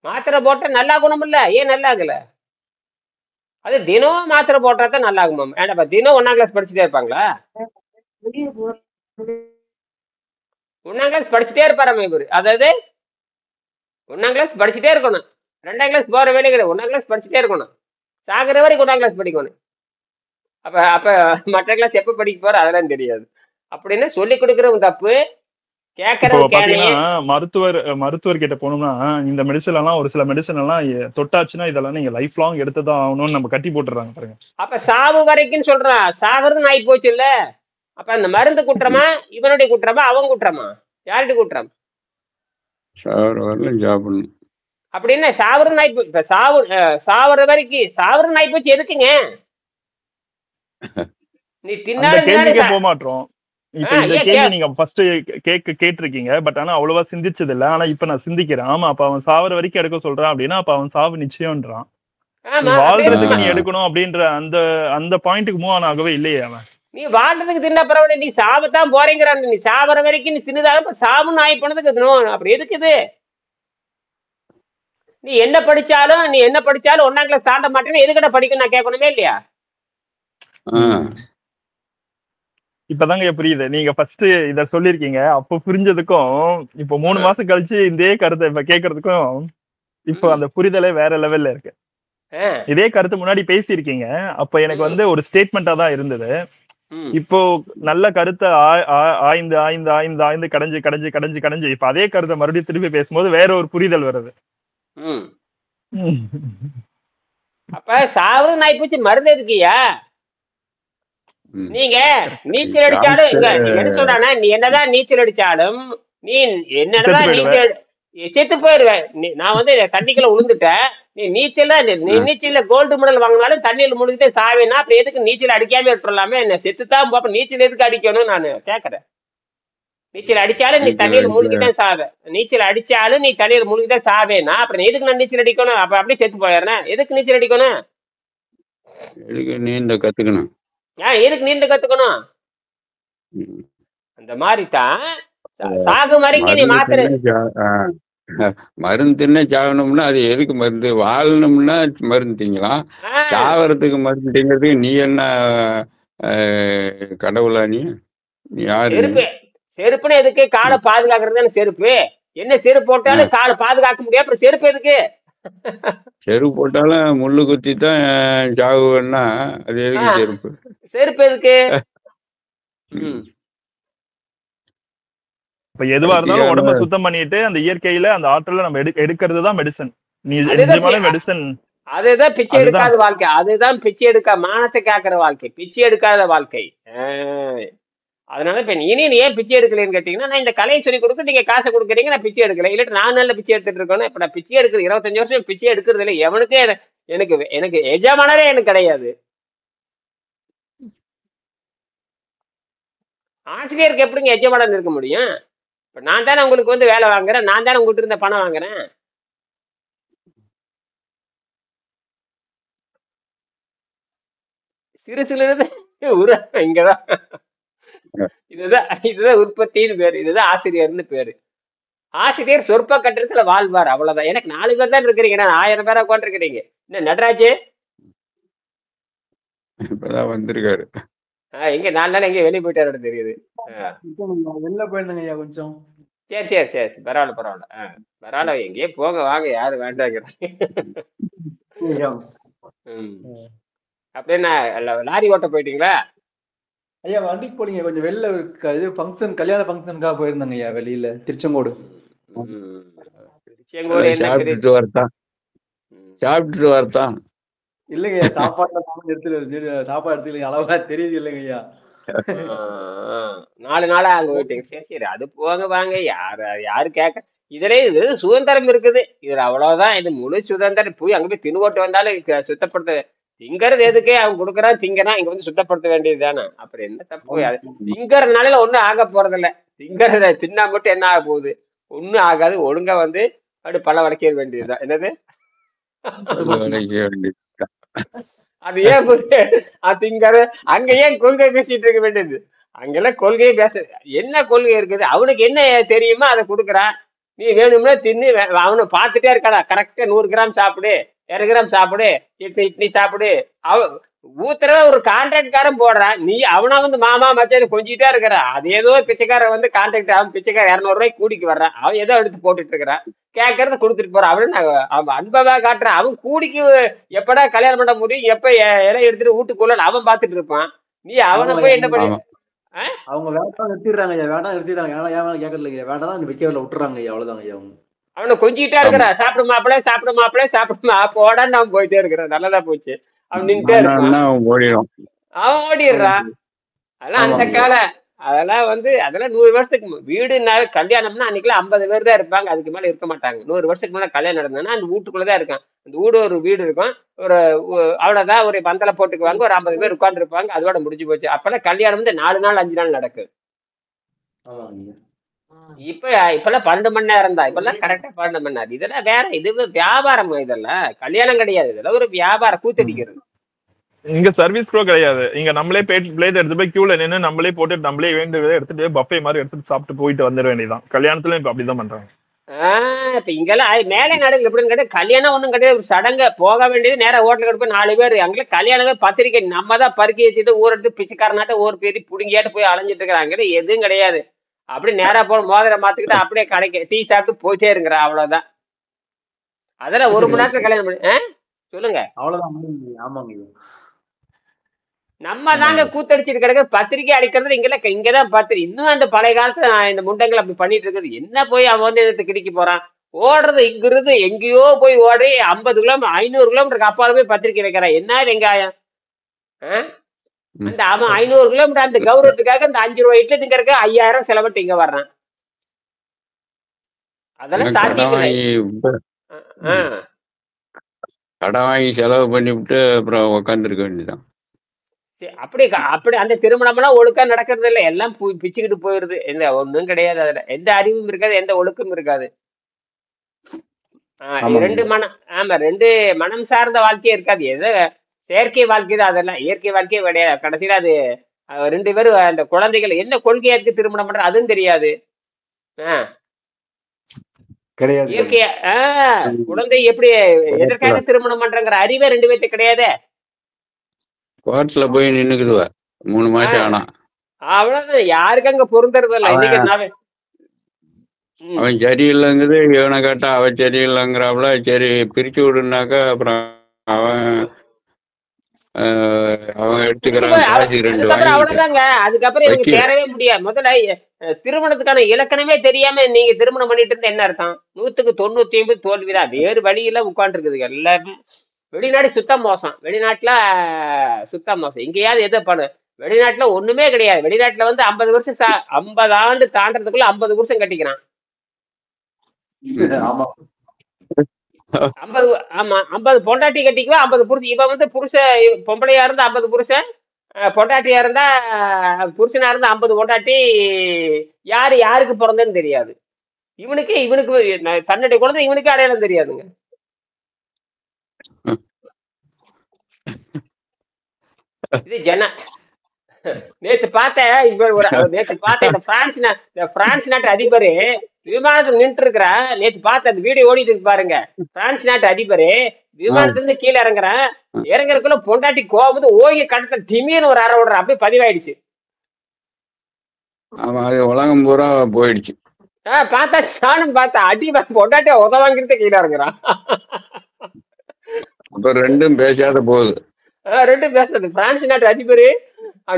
மாத்திரை போட்டா நல்லாகணும் இல்ல? ஏன் நல்லாகல? அது தினம் மாத்திரை போட்டா தான் நல்லாகுமா? ஏன்டா தினம் 1ஆம் கிளாஸ் படிச்சுட்டே இருப்பாங்களா? 1ஆம் கிளாஸ் படிச்சுட்டே இருப்பாராம இவரு. அதாவது 1ஆம் கிளாஸ் படிச்சுட்டே இருக்கணும். 2ஆம் கிளாஸ் போற வேலை கிடையாது. 1ஆம் கிளாஸ் படிச்சுட்டே இருக்கணும். சாகிற வரைக்கும் 1ஆம் கிளாஸ் படிக்கணும். அப்ப அப்ப மற்ற கிளாஸ் எப்ப படிக்க போற அதெல்லாம் தெரியாது. அப்படின்னு சொல்லி கொடுக்கறவங்க தப்பு, இப்போ கேட்கறவங்க பாத்தீங்கன்னா கேணையே. மருத்துவர் கிட்ட போனோம்னா இந்த மெடிசன் எல்லாம், ஒரு சில மெடிசன் எல்லாம் தொட்டாச்சுன்னா இதெல்லாம் நீங்க லைஃப் லாங் எடுத்துதான் ஆகணும்னு நம்ம கட்டி போட்டுறாங்க பாருங்க. அப்ப சாவு வரைக்கும் சொல்றான். சாகிறது ஆகி போச்சு இல்ல? அப்ப அந்த மருந்து குற்றமா, இவனுடைய குற்றமா, அவன் குற்றமா, யாருடைய குற்றம்? சாவர வரல சாப்பிடணும். அப்படின்னா சாவறது ஆகி போச்சு. இப்ப சாவற வரைக்கும் சாவறது ஆகி போச்சு. எதுக்குங்க? நீ அந்த தின்னாலும் கேள்விக்கே போக மாட்டோம். இப்ப இந்த ஏன் கேள்வி நீங்க ஃபர்ஸ்ட் கேட்டிருக்கீங்க, பட் ஆனா அவ்வளவா சிந்திச்சது இல்ல. ஆனா இப்ப நான் சிந்திக்கிறேன். ஆமா, அப்ப அவன் சாவர வரைக்கும் எடுக்க சொல்றான் அப்படின்னா அப்ப அவன் சாவு நிச்சயம்ன்றான். நீ ஆமா, அப்ப வாழ்றதுக்கு நீ எதுக்கு எடுக்கணும் அப்படின்ற அந்த அந்த பாயிண்ட்டுக்கு மூவ் ஆன் ஆகவே இல்லையே அவன். நீ வாழ்றதுக்கு தின்ன பரவாயில்ல, நீ சாவத்தான் போறேங்கிறான். நீ சாவற வரைக்கும் நீ தின்னுதான் சாவுன்னு ஆகி போனதுக்கு அப்படி எதுக்குது? நீ என்ன படிச்சாலும் 1ஆம் கிளாஸ் தாண்ட மாட்டேன்னு எதுக்கிட்ட படிக்கணும் நான் கேட்கணுமே இல்லையா? இப்பதாங்க புரியுது. நீங்க ஃபர்ஸ்ட் இத சொல்லிருக்கீங்க, அப்ப புரிஞ்சதுக்கும் இப்ப 3 மாசம் கழிச்சு இதே கருத்தை இப்ப கேட்கறதுக்கும் இப்ப அந்த புரிதலே வேற லெவல்ல இருக்கு. இதே கருத்து முன்னாடி பேசியிருக்கீங்க, அப்ப எனக்கு வந்து ஒரு ஸ்டேட்மெண்டா தான் இருந்தது. இப்போ நல்ல கருத்தை ஆய்ந்து ஆய்ந்து ஆய்ந்து ஆய்ந்து கடைஞ்சு கடைஞ்சு கடைஞ்சு கடைஞ்சு இப்ப அதே கருத்தை மறுபடியும் திருப்பி பேசும்போது வேற ஒரு புரிதல் வருது. அப்ப சாவு நாய் பூச்சி மருந்து எதுக்குயா? நீங்க நீச்சல் அடிச்சாலும் என்ன சொல்றானா, நீ என்னதான் நீச்சல் அடிச்சாலும் நீ என்னதான் நீச்சல் செத்து போயிருவேன். நான் வந்து தண்ணிக்குள்ள விழுந்துட்டேன். நீ நீச்சல்ல கோல்டு மெடல் வாங்கினாலும் தண்ணியில முழுகிட்டே சாவேனா அப்புறம் எதுக்கு நீச்சல் அடிக்காம விட்டுறலாமே? என்ன செத்துதான் போப்ப, நீச்சல் எதுக்கு அடிக்கணும் நான் கேக்குறேன். நீச்சல் அடிச்சாலும் நீ தண்ணியில மூழ்கிதான் சாவே. நீச்சல் அடிச்சாலும் நீ தண்ணியில மூழ்கிதான் சாவேனா அப்புறம் எதுக்கு நான் நீச்சல் அடிக்கணும்? அப்ப அப்படியே செத்து போயிடுறேன். எதுக்கு நீச்சல் அடிக்கணும்? நீந்த கத்துக்கணும். எதுக்கு நீந்த கத்துக்கணும்? அந்த மாதிரி தான் சாகு வரைக்கும் நீ மாத்திரை மருந்து தின்ன சாகணும்னா அது எதுக்கு மருந்து? வாழணும்னா மருந்து திங்கலாம். சாவறதுக்கு மருந்து திங்கிறதுக்கு நீ என்ன கடவுளா? நீ யாரு? செருப்புன்னு எதுக்கு? காலை பாதுகாக்கிறது தானே செருப்பு. என்ன செருப்பு போட்டாலும் காலை பாதுகாக்க முடியாது, அப்புறம் செருப்பு எதுக்கு? செருப்பு போட்டாலும் முள்ளு குத்தி தான் சாகுவேன்னா அது ஆ, எதுக்கு செருப்பு? செருப்பு எதுக்கு? ம். இப்ப எதுவா இருந்தாலும் பைத்தியக்காரன். உடம்ப சுத்தம் பண்ணிட்டு அந்த இயற்கையில அந்த ஆற்றலை நம்ம எடுக்கிறது தான் மெடிசன். நீ அதுதான் நிஜமான மெடிசன். அதுதான் பிச்சை அதுதான் எடுக்காத வாழ்க்கை. அதுதான் பிச்சை எடுக்க மானத்தை காக்கிற வாழ்க்கை, பிச்சை எடுக்காத வாழ்க்கை. ஆஹ் அதனால இப்ப நீ ஏன் பிச்சை எடுக்கலைன்னு கேட்டீங்கன்னா, நான் இந்த கலையை சொல்லி கொடுக்க நீங்க காசை கொடுக்குறீங்க, நான் பிச்சை எடுக்கல. இல்லாட்டி நான் நல்ல பிச்சை எடுத்துட்டு இருக்கேன். இப்ப நான் பிச்சை எடுக்கிறது 25 வருஷம் பிச்சை எடுக்கிறது இல்லை. எவனுக்கே எனக்கு எனக்கு எஜமானரே எனக்கு கிடையாது. ஆசிரியருக்கு எப்படிங்க எஜமானன் இருக்க முடியும்? இப்ப நான் தானே உங்களுக்கு வந்து வேலை வாங்குறேன், நான் தானே உங்ககிட்ட இருந்த பணம் வாங்குறேன். சிறு சிறு இங்கதான் இதுதான் உற்பத்தின்னு பேரு, இதுதான் ஆசிரியர்னு பேரு. ஆசிரியர் சொற்ப கட்டணத்துல வாழ்வார், அவ்வளவுதான். எனக்கு 4 பேர் தான் இருக்கிறீங்க, நான் 1000 பேரா உட்காந்துருக்கிறீங்க. என்ன நடராஜ் இப்பதான் வந்திருக்காரு. எங்க 4 நாள் எங்க வெளியே போயிட்டாரு தெரியுது. வெளில போயிருந்தேங்க ஐயா கொஞ்சம். சரி சரி சரி, பரவாயில்ல பரவாயில்ல. பரவாயில்ல, எங்கேயே போங்க வாங்க, யாரு வேண்டாங்கிறாங்க. அப்படின்னா லாரி ஓட்ட போயிட்டீங்களா? ஐயா வண்டிக்கு போலீங்க, கொஞ்சம் வெளில இது ஃபங்க்ஷன், கல்யாண ஃபங்க்ஷனுக்காக போயிருந்தாங்க ஐயா வெளியில, திருச்செங்கோடு. திருச்செங்கோடு சாப்பிட்டுட்டு வரத்தான். சாப்பிட்டுட்டு வரத்தான். இல்லைங்க ஐயா, சாப்பாடு சாப்பாடு எடுத்துக்கல, அளவா தெரியுது இல்லைங்க ஐயா. 4 நாளா அங்க போயிட்டீங்க. சரி சரி, அது போங்க வாங்க, யாரு கேட்க. இதுல இது சுதந்திரம் இருக்குது, இதுல அவ்வளவுதான். இது முழு சுதந்திரம். போய் அங்க போய் தின்னுவோட்டு வந்தாலும் சுத்தப்படுத்த திங்கறது எதுக்கே அவன் கொடுக்குறான், திங்கறான், இங்க வந்து சுத்தப்படுத்த வேண்டியது தானே. அப்புறம் என்ன தப்பு? திங்கறதுனால ஒண்ணும் ஆக போறது இல்ல. திங்கறத தின்னா மட்டும் என்ன ஆக போகுது? ஒண்ணும் ஆகாது. ஒழுங்கா வந்து அப்படி பல வளைக்க வேண்டியதுதான். என்னது அது ஏன் திங்கற அங்க ஏன் கொள்கை பேசிட்டு இருக்க வேண்டியது? அங்கெல்லாம் கொள்கையே பேச என்ன கொள்கை இருக்குது? அவனுக்கு என்ன தெரியுமோ அதை கொடுக்குறான். நீ வேணும்னா தின்னு, அவனை பார்த்துட்டே இருக்காடா. கரெக்டா 100 கிராம் சாப்பிடு, 200 கிராம் சாப்பிடு, இட்லி சாப்பிடு. ஊத்துற ஒரு கான்ட்ராக்ட்காரன் போடுறான், நீ அவனா வந்து மாமா மச்சான் கொஞ்சிட்டே இருக்கிற. அது ஏதோ பிச்சைக்காரன் வந்து கான்ட்ராக்ட், அவன் பிச்சைக்கார 200 ரூபாய்க்கு கூடிக்கு வர்றான், அவன் ஏதோ எடுத்து போட்டுட்டு இருக்கிறான், கேட்கறத கொடுத்துட்டு போறான். அவனு அவன் அன்பவா காட்டுறான். அவன் கூடிக்கு எப்படா கல்யாணம் பண்ண முடியும், எப்ப இலை எடுத்துட்டு வீட்டுக்குள்ள அவன் பாத்துட்டு இருப்பான். நீ அவனை போய் என்ன பண்ணி அவங்க வேண்டாம் நிறுத்திடுறாங்க ஐயா, வேண்டாம் நிறுத்திடுறாங்க. ஏன்னா கேட்கறீங்க, வேண்டாம் வைக்கல விட்டுறாங்க ஐயா, அவ்வளவுதாங்க ஐயா. அவனை கொஞ்சிட்டா இருக்கிற, சாப்பிடு மாப்பிள சாப்பிடு மாப்பிள சாப்பிடு போடான்னு அவன் போயிட்டே இருக்கிறான். நல்லதா போச்சு. அவன் நின்றுட்டே இருப்பான், அவன் ஓடிடுறான். அதெல்லாம் அந்த காலம். அதெல்லாம் வந்து அதெல்லாம் 100 வருஷத்துக்கு வீடுனா கல்யாணம்னா அன்னைக்குலாம் 50 பேர் தான் இருப்பாங்க, அதுக்கு மேல இருக்க மாட்டாங்க. 100 வருஷத்துக்கு மேல கல்யாணம் நடந்ததுன்னா அந்த வீட்டுக்குள்ளதான் இருக்கான். அந்த ஒரு வீடு இருக்கும், ஒரு அவ்வளவுதான். ஒரு பந்தலை போட்டுக்குவாங்க, ஒரு 50 பேர் உட்கார்ந்து இருப்பாங்க, அதோட முடிஞ்சு போச்சு. அப்பெல்லாம் கல்யாணம் வந்து 4 நாள் 5 நாள் நடக்கும். இப்பெல்லாம் 12 மணி நேரம் தான். இப்பெல்லாம் கரெக்டா 12 மணி நேரம். இதெல்லாம் வேற, இது வியாபாரம். இதெல்லாம் கல்யாணம் கிடையாது, இதெல்லாம் ஒரு வியாபாரம், கூத்தடிக்கிறது. இங்க சர்வீஸ் கூட கிடையாது. இங்க நம்மளே பிளேட் எடுத்து போய் கியூல நின்று நம்மளே போட்டு நம்மளே வேண்டியதை எடுத்துட்டு பஃபே மாதிரி எடுத்துட்டு சாப்பிட்டு போயிட்டு வந்துட வேண்டியதான். கல்யாணத்துல இப்ப அப்படிதான் பண்றாங்க. இப்ப இங்கெல்லாம் மேலே நாடுகள் எப்படின்னு கேட்டா, கல்யாணம் ஒண்ணும் கிடையாது, ஒரு சடங்கு. போக வேண்டியது நேரம் ஹோட்டலுக்கு எடுப்போம், 4 பேர். அங்கே கல்யாணம் பத்திரிக்கை நம்ம தான் பருக்கி வச்சுட்டு ஊர் எடுத்து பிச்சைக்காரனாட்ட ஊர் பேதி புடுங்கியாட்டு போய் அலைஞ்சிட்டு இருக்கிறாங்க. எதுவும் கிடையாது. அப்படி நேரா போன மோதிரம் மாத்துக்கிட்டு அப்படியே கடைக்கு டீ சாப்பிட்டு போயிட்டே இருக்கிற, அவ்வளவுதான். அதெல்லாம் 1 மணி நேரத்துல கல்யாணம் பண்ணி சொல்லுங்க, அவ்வளவுதான். ஆமாங்க, நம்ம தாங்க கூத்தடிச்சிட்டு கிடக்கு. பத்திரிக்கை அடிக்கிறது இங்கதான் பத்திரிக்கை. இன்னும் அந்த பழைய காலத்துல இந்த முண்டங்கள் அப்படி பண்ணிட்டு இருக்குது. என்ன போய் அவன் வந்து எடுத்து கிடைக்க போறான்? ஓடுறது இங்கிருந்து எங்கேயோ போய் ஓடி 50 கிலோமீட்டர் 500 கிலோமீட்டருக்கு அப்பால போய் பத்திரிக்கை வைக்கிறான். என்ன வெங்காயம்? அந்த அவன் 500 கிலோமீட்டர் அந்த கௌரவத்துக்காக அந்த 5 ரூபாய் இட்லி திங்கறதுக்கு 5000 செலவிட்டு இங்க வர்றான். அதெல்லாம் சாத்தியம் இல்லை. கடன் வாங்கி செலவு பண்ணிவிட்டு அப்புறம் உட்காந்துருக்க வேண்டியதான். அப்படி அப்படி அந்த திருமணம் எல்லாம் ஒழுக்கா நடக்கிறது இல்லை, எல்லாம் பிச்சுக்கிட்டு போயிருது. எந்த ஒண்ணும் கிடையாது, அதுல எந்த அறிவும் இருக்காது, எந்த ஒழுக்கமும் இருக்காது. 2 மனம், ஆமா 2 மனம் சார்ந்த வாழ்க்கையே இருக்காது. எது செயற்கை வாழ்க்கை தான், அதெல்லாம் இயற்கை வாழ்க்கையே கிடையாது. கடைசியில அது 2 பேரும் அந்த குழந்தைகள் என்ன கொள்கையாக்கு திருமணம் பண்ற அதுவும் தெரியாது. இயற்கையா குழந்தை எப்படி எதற்காக திருமணம் பண்றங்கிற அறிவே 2 பேர்த்துக்கு கிடையாது. கோர்ட்ல போய் நின்னுக்குதுவ 3 மாசம் ஆனா அவ்வளவுதான். யாருக்கு அங்க பொருந்தறது இல்ல. இன்னைக்கு ம் அவன் சரியில்லைங்குது, இவனை கேட்டா அவன் சரியில்லைங்கிறாப்புல. சரி பிரிச்சு விடுனாக்கா அப்புறம் அவன் அவன் முடிஞ்சு எடுத்துக்கிறான், போய் காசு 2 அதுக்கப்புறம் வாங்கிக்கிட்டான் அவ்வளவுதாங்க. அதுக்கப்புறம் இவங்க வக்கீல். சேரவே முடியாது. முதல்ல திருமணத்துக்கான இலக்கணமே தெரியாம நீங்க திருமணம் பண்ணிட்டு இருந்தா என்ன அர்த்தம்? 100க்கு 99 தோல்விதான். வேறு வழியில உட்கார்ந்து இருக்குது எல்லாருமே. வெளிநாடு சுத்தம் மோசம். வெளிநாட்டுல சுத்தம் மோசம். எங்கேயாவது எதை பண்ணு, வெளிநாட்டுல ஒண்ணுமே கிடையாது. வெளிநாட்டுல வந்து 50 வருஷம் 50 ஆண்டு தாண்டறதுக்குள்ள 50 வருஷம் கட்டிக்கிறான். ஆமா 50 ஆமா 50 பொண்டாட்டி கட்டிக்குவா, 50 புருஷன். இவன் வந்து பொம்பளையா இருந்தா 50 புருஷன், பொண்டாட்டியா இருந்தா புருஷனா இருந்தா 50 பொண்டாட்டி. யாரு யாருக்கு பிறந்தேன்னு தெரியாது. இவனுக்கு தன்னுடைய குழந்தை இவனுக்கு அடையாளம் தெரியாதுங்க. இது நேத்து பார்த்தேன் இந்த பிரான்ஸ் நாட்டு அதிபரு விமானத்துல நின்று இருக்கிறேன். நேத்து பார்த்த அந்த வீடியோ ஓடிட்டு இருக்கு பாருங்க. பிரான்ஸ் நாட்டு அதிபரு விமானத்துல இருந்து கீழே இறங்குறேன். இறங்குறதுக்குள்ள பொண்டாட்டி கோபம் ஓகே கடத்துல திடீர்னு ஒரு அரை விடுற அப்படியே பதிவாயிடுச்சு. ஆமா, அது உலகம் பூரா போயிடுச்சு. பார்த்தா நானும் பார்த்தேன். அடி பொண்டாட்டிய உதவாங்கிறத கீழே இறங்குறான். அப்ப ரெண்டும் பேசாத போகுது. ரெண்டும் பேசுறது. பிரான்ஸ் நாட்டு அதிபரு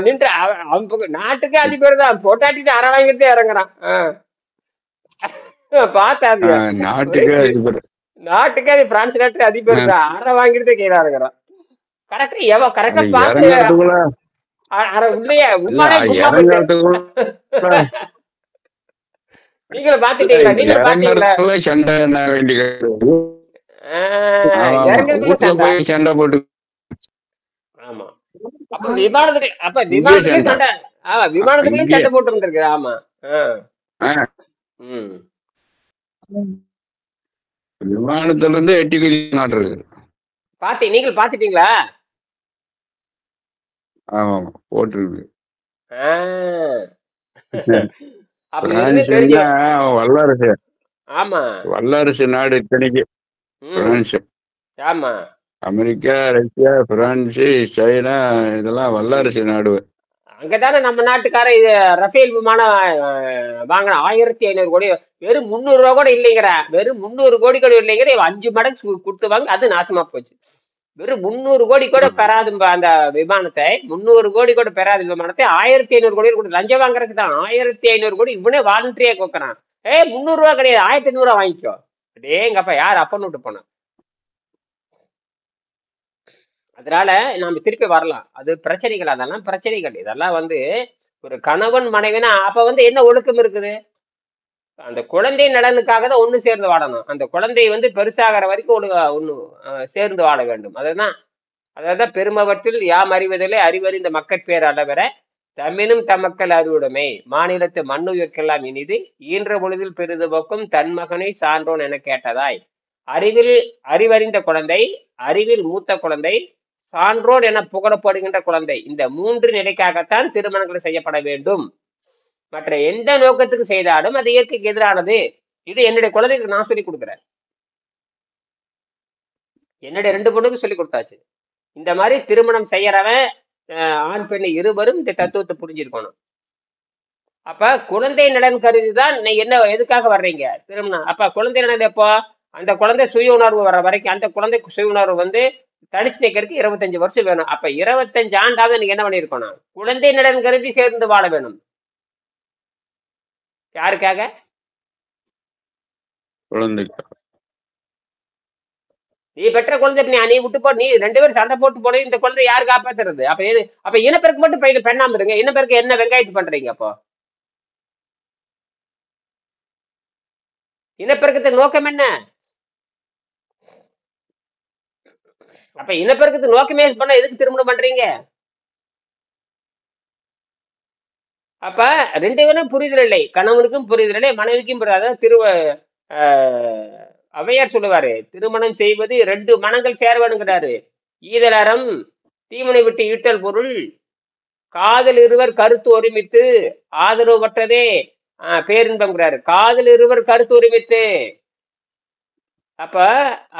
நின்று நாட்டுக்கு அதிபர் தான், பொண்டாட்டி தான் அரை வாங்கிட்டு இறங்குறான். பார்த்தாங்க நாட்டுக்கே அது பிரான்ஸ் நாட்டு அதிபர் தான் அரை வாங்கிட்டு கீழே இறங்குறான். கரெக்டா கரெக்டா பார்த்து நீங்களும் பாத்துட்டீங்களா? நீங்களும் பாத்தீங்களா? சண்டை போட்டு ஆமா. அப்ப விமானத்துக்கு சண்டை சண்டை போட்டு இருந்திருக்கு. ஆமா. விமானத்துல இருந்து 8 கிலோ நீங்கள் பாத்துட்டீங்களா? ஆமா போட்டிருக்கு. வல்லரசு. ஆமா வல்லரசு நாடு இத்தனைக்கு. ஆமா அமெரிக்கா, ரஷ்யா, பிரான்ஸ், சைனா இதெல்லாம் வல்லரசு நாடு. அங்கதானே நம்ம நாட்டுக்கார இது ரஃபேல் விமானம் வாங்கின 1500 கோடி. வெறும் 300 ரூபா கூட இல்லைங்கிற. வெறும் 300 கோடி கூட இல்லைங்கிற. 5 மடங்கு கொடுத்து வாங்க. அது நாசமா போச்சு. வெறும் 300 கோடி கூட பெறாது அந்த விமானத்தை. 300 கோடி கூட பெறாத விமானத்தை 1500 கோடி கூட லஞ்சம் வாங்குறதுக்கு தான். 1500 கோடி இவனே வாலண்டரியா கொடுக்குறான். 300 ரூபா கிடையாது, 1500 ரூபா வாங்கிக்கோ. டேங்கப்பா, யார் அப்பன்னு விட்டு போனான்? அதனால நாம திருப்பி வரலாம். அது பிரச்சனைகள், அதெல்லாம் பிரச்சனைகள். இதெல்லாம் வந்து ஒரு கணவன் மனைவினா அப்ப வந்து என்ன ஒழுக்கம் இருக்குது? அந்த குழந்தை நலனுக்காக தான் ஒண்ணு சேர்ந்து வாழணும். அந்த குழந்தை வந்து பெருசாகிற வரைக்கும் ஒண்ணு சேர்ந்து வாழ வேண்டும். அதான் பெருமவற்றில் யாம் அறிவதிலே அறிவறிந்த மக்கட்பேர் அளவர தமிழும் தமக்கள் அறிவுடைமை மாநிலத்து மண்ணுயிர்க்கெல்லாம் இனிது ஈன்ற பொழுதில் பெரிது போக்கும் தன் மகனை சான்றோன் என கேட்டதாய். அறிவறிந்த குழந்தை, அறிவில் மூத்த குழந்தை, சான்றோன் என புகழப்படுகின்ற குழந்தை. இந்த 3 நிலைக்காகத்தான் திருமணங்கள் செய்யப்பட வேண்டும். மற்ற எந்த நோக்கத்துக்கு செய்தாலும் அது இயற்கைக்கு எதிரானது. இது என்னுடைய குழந்தைக்கு நான் சொல்லி கொடுக்குறேன். என்னுடைய 2 பொண்ணுக்கு சொல்லி கொடுத்தாச்சு. இந்த மாதிரி திருமணம் செய்யறவன் ஆண் பெண் இருவரும் இந்த தத்துவத்தை புரிஞ்சிருக்கணும். அப்ப குழந்தை நலன் கருதிதான் என்ன எதுக்காக வர்றீங்க திருமணம்? அப்ப குழந்தை நலன் எப்போ? அந்த குழந்தை சுய உணர்வு வர்ற வரைக்கும். அந்த குழந்தை சுய உணர்வு வந்து தனிச்சு நிற்கிறதுக்கு 25 வருஷம் வேணும். அப்ப 25 ஆண்டாவது நீங்க என்ன பண்ணிருக்கணும்? குழந்தை நலன் கருதி சேர்ந்து வாழ வேணும். யாருக்காக? குழந்தைக்கு. நீ பெற்ற குழந்தை நீ விட்டு போ, நீ 2 பேரும் சண்டை போட்டு போன இந்த குழந்தை யாரு காப்பாத்துறது? அப்ப இனப்பெருக்கு மட்டும் பெண்ணாம இருங்க. இனப்பெருக்கு என்ன வெங்காயத்து பண்றீங்க? அப்போ இனப்பெருக்கத்துக்கு நோக்கம் என்ன? அப்ப இனப்பெருக்கத்துக்கு நோக்கமே பண்ண எதுக்கு திருமணம் பண்றீங்க? அப்ப 2 பேரும் புரிதல் இல்லை. கணவனுக்கும் புரிதல் இல்லை, மனைவிக்கும் புரிதல். அவையார் சொல்லுவாரு, திருமணம் செய்வது 2 மனங்கள் சேர வேணுங்கிறாரு. ஈதலறம் தீமனை விட்டு ஈட்டல் பொருள் காதல் இருவர் கருத்து ஒருமித்து ஆதரவற்றதே பேரின்பம்ங்கிறாரு. காதல் இருவர் கருத்து ஒருமித்து. அப்ப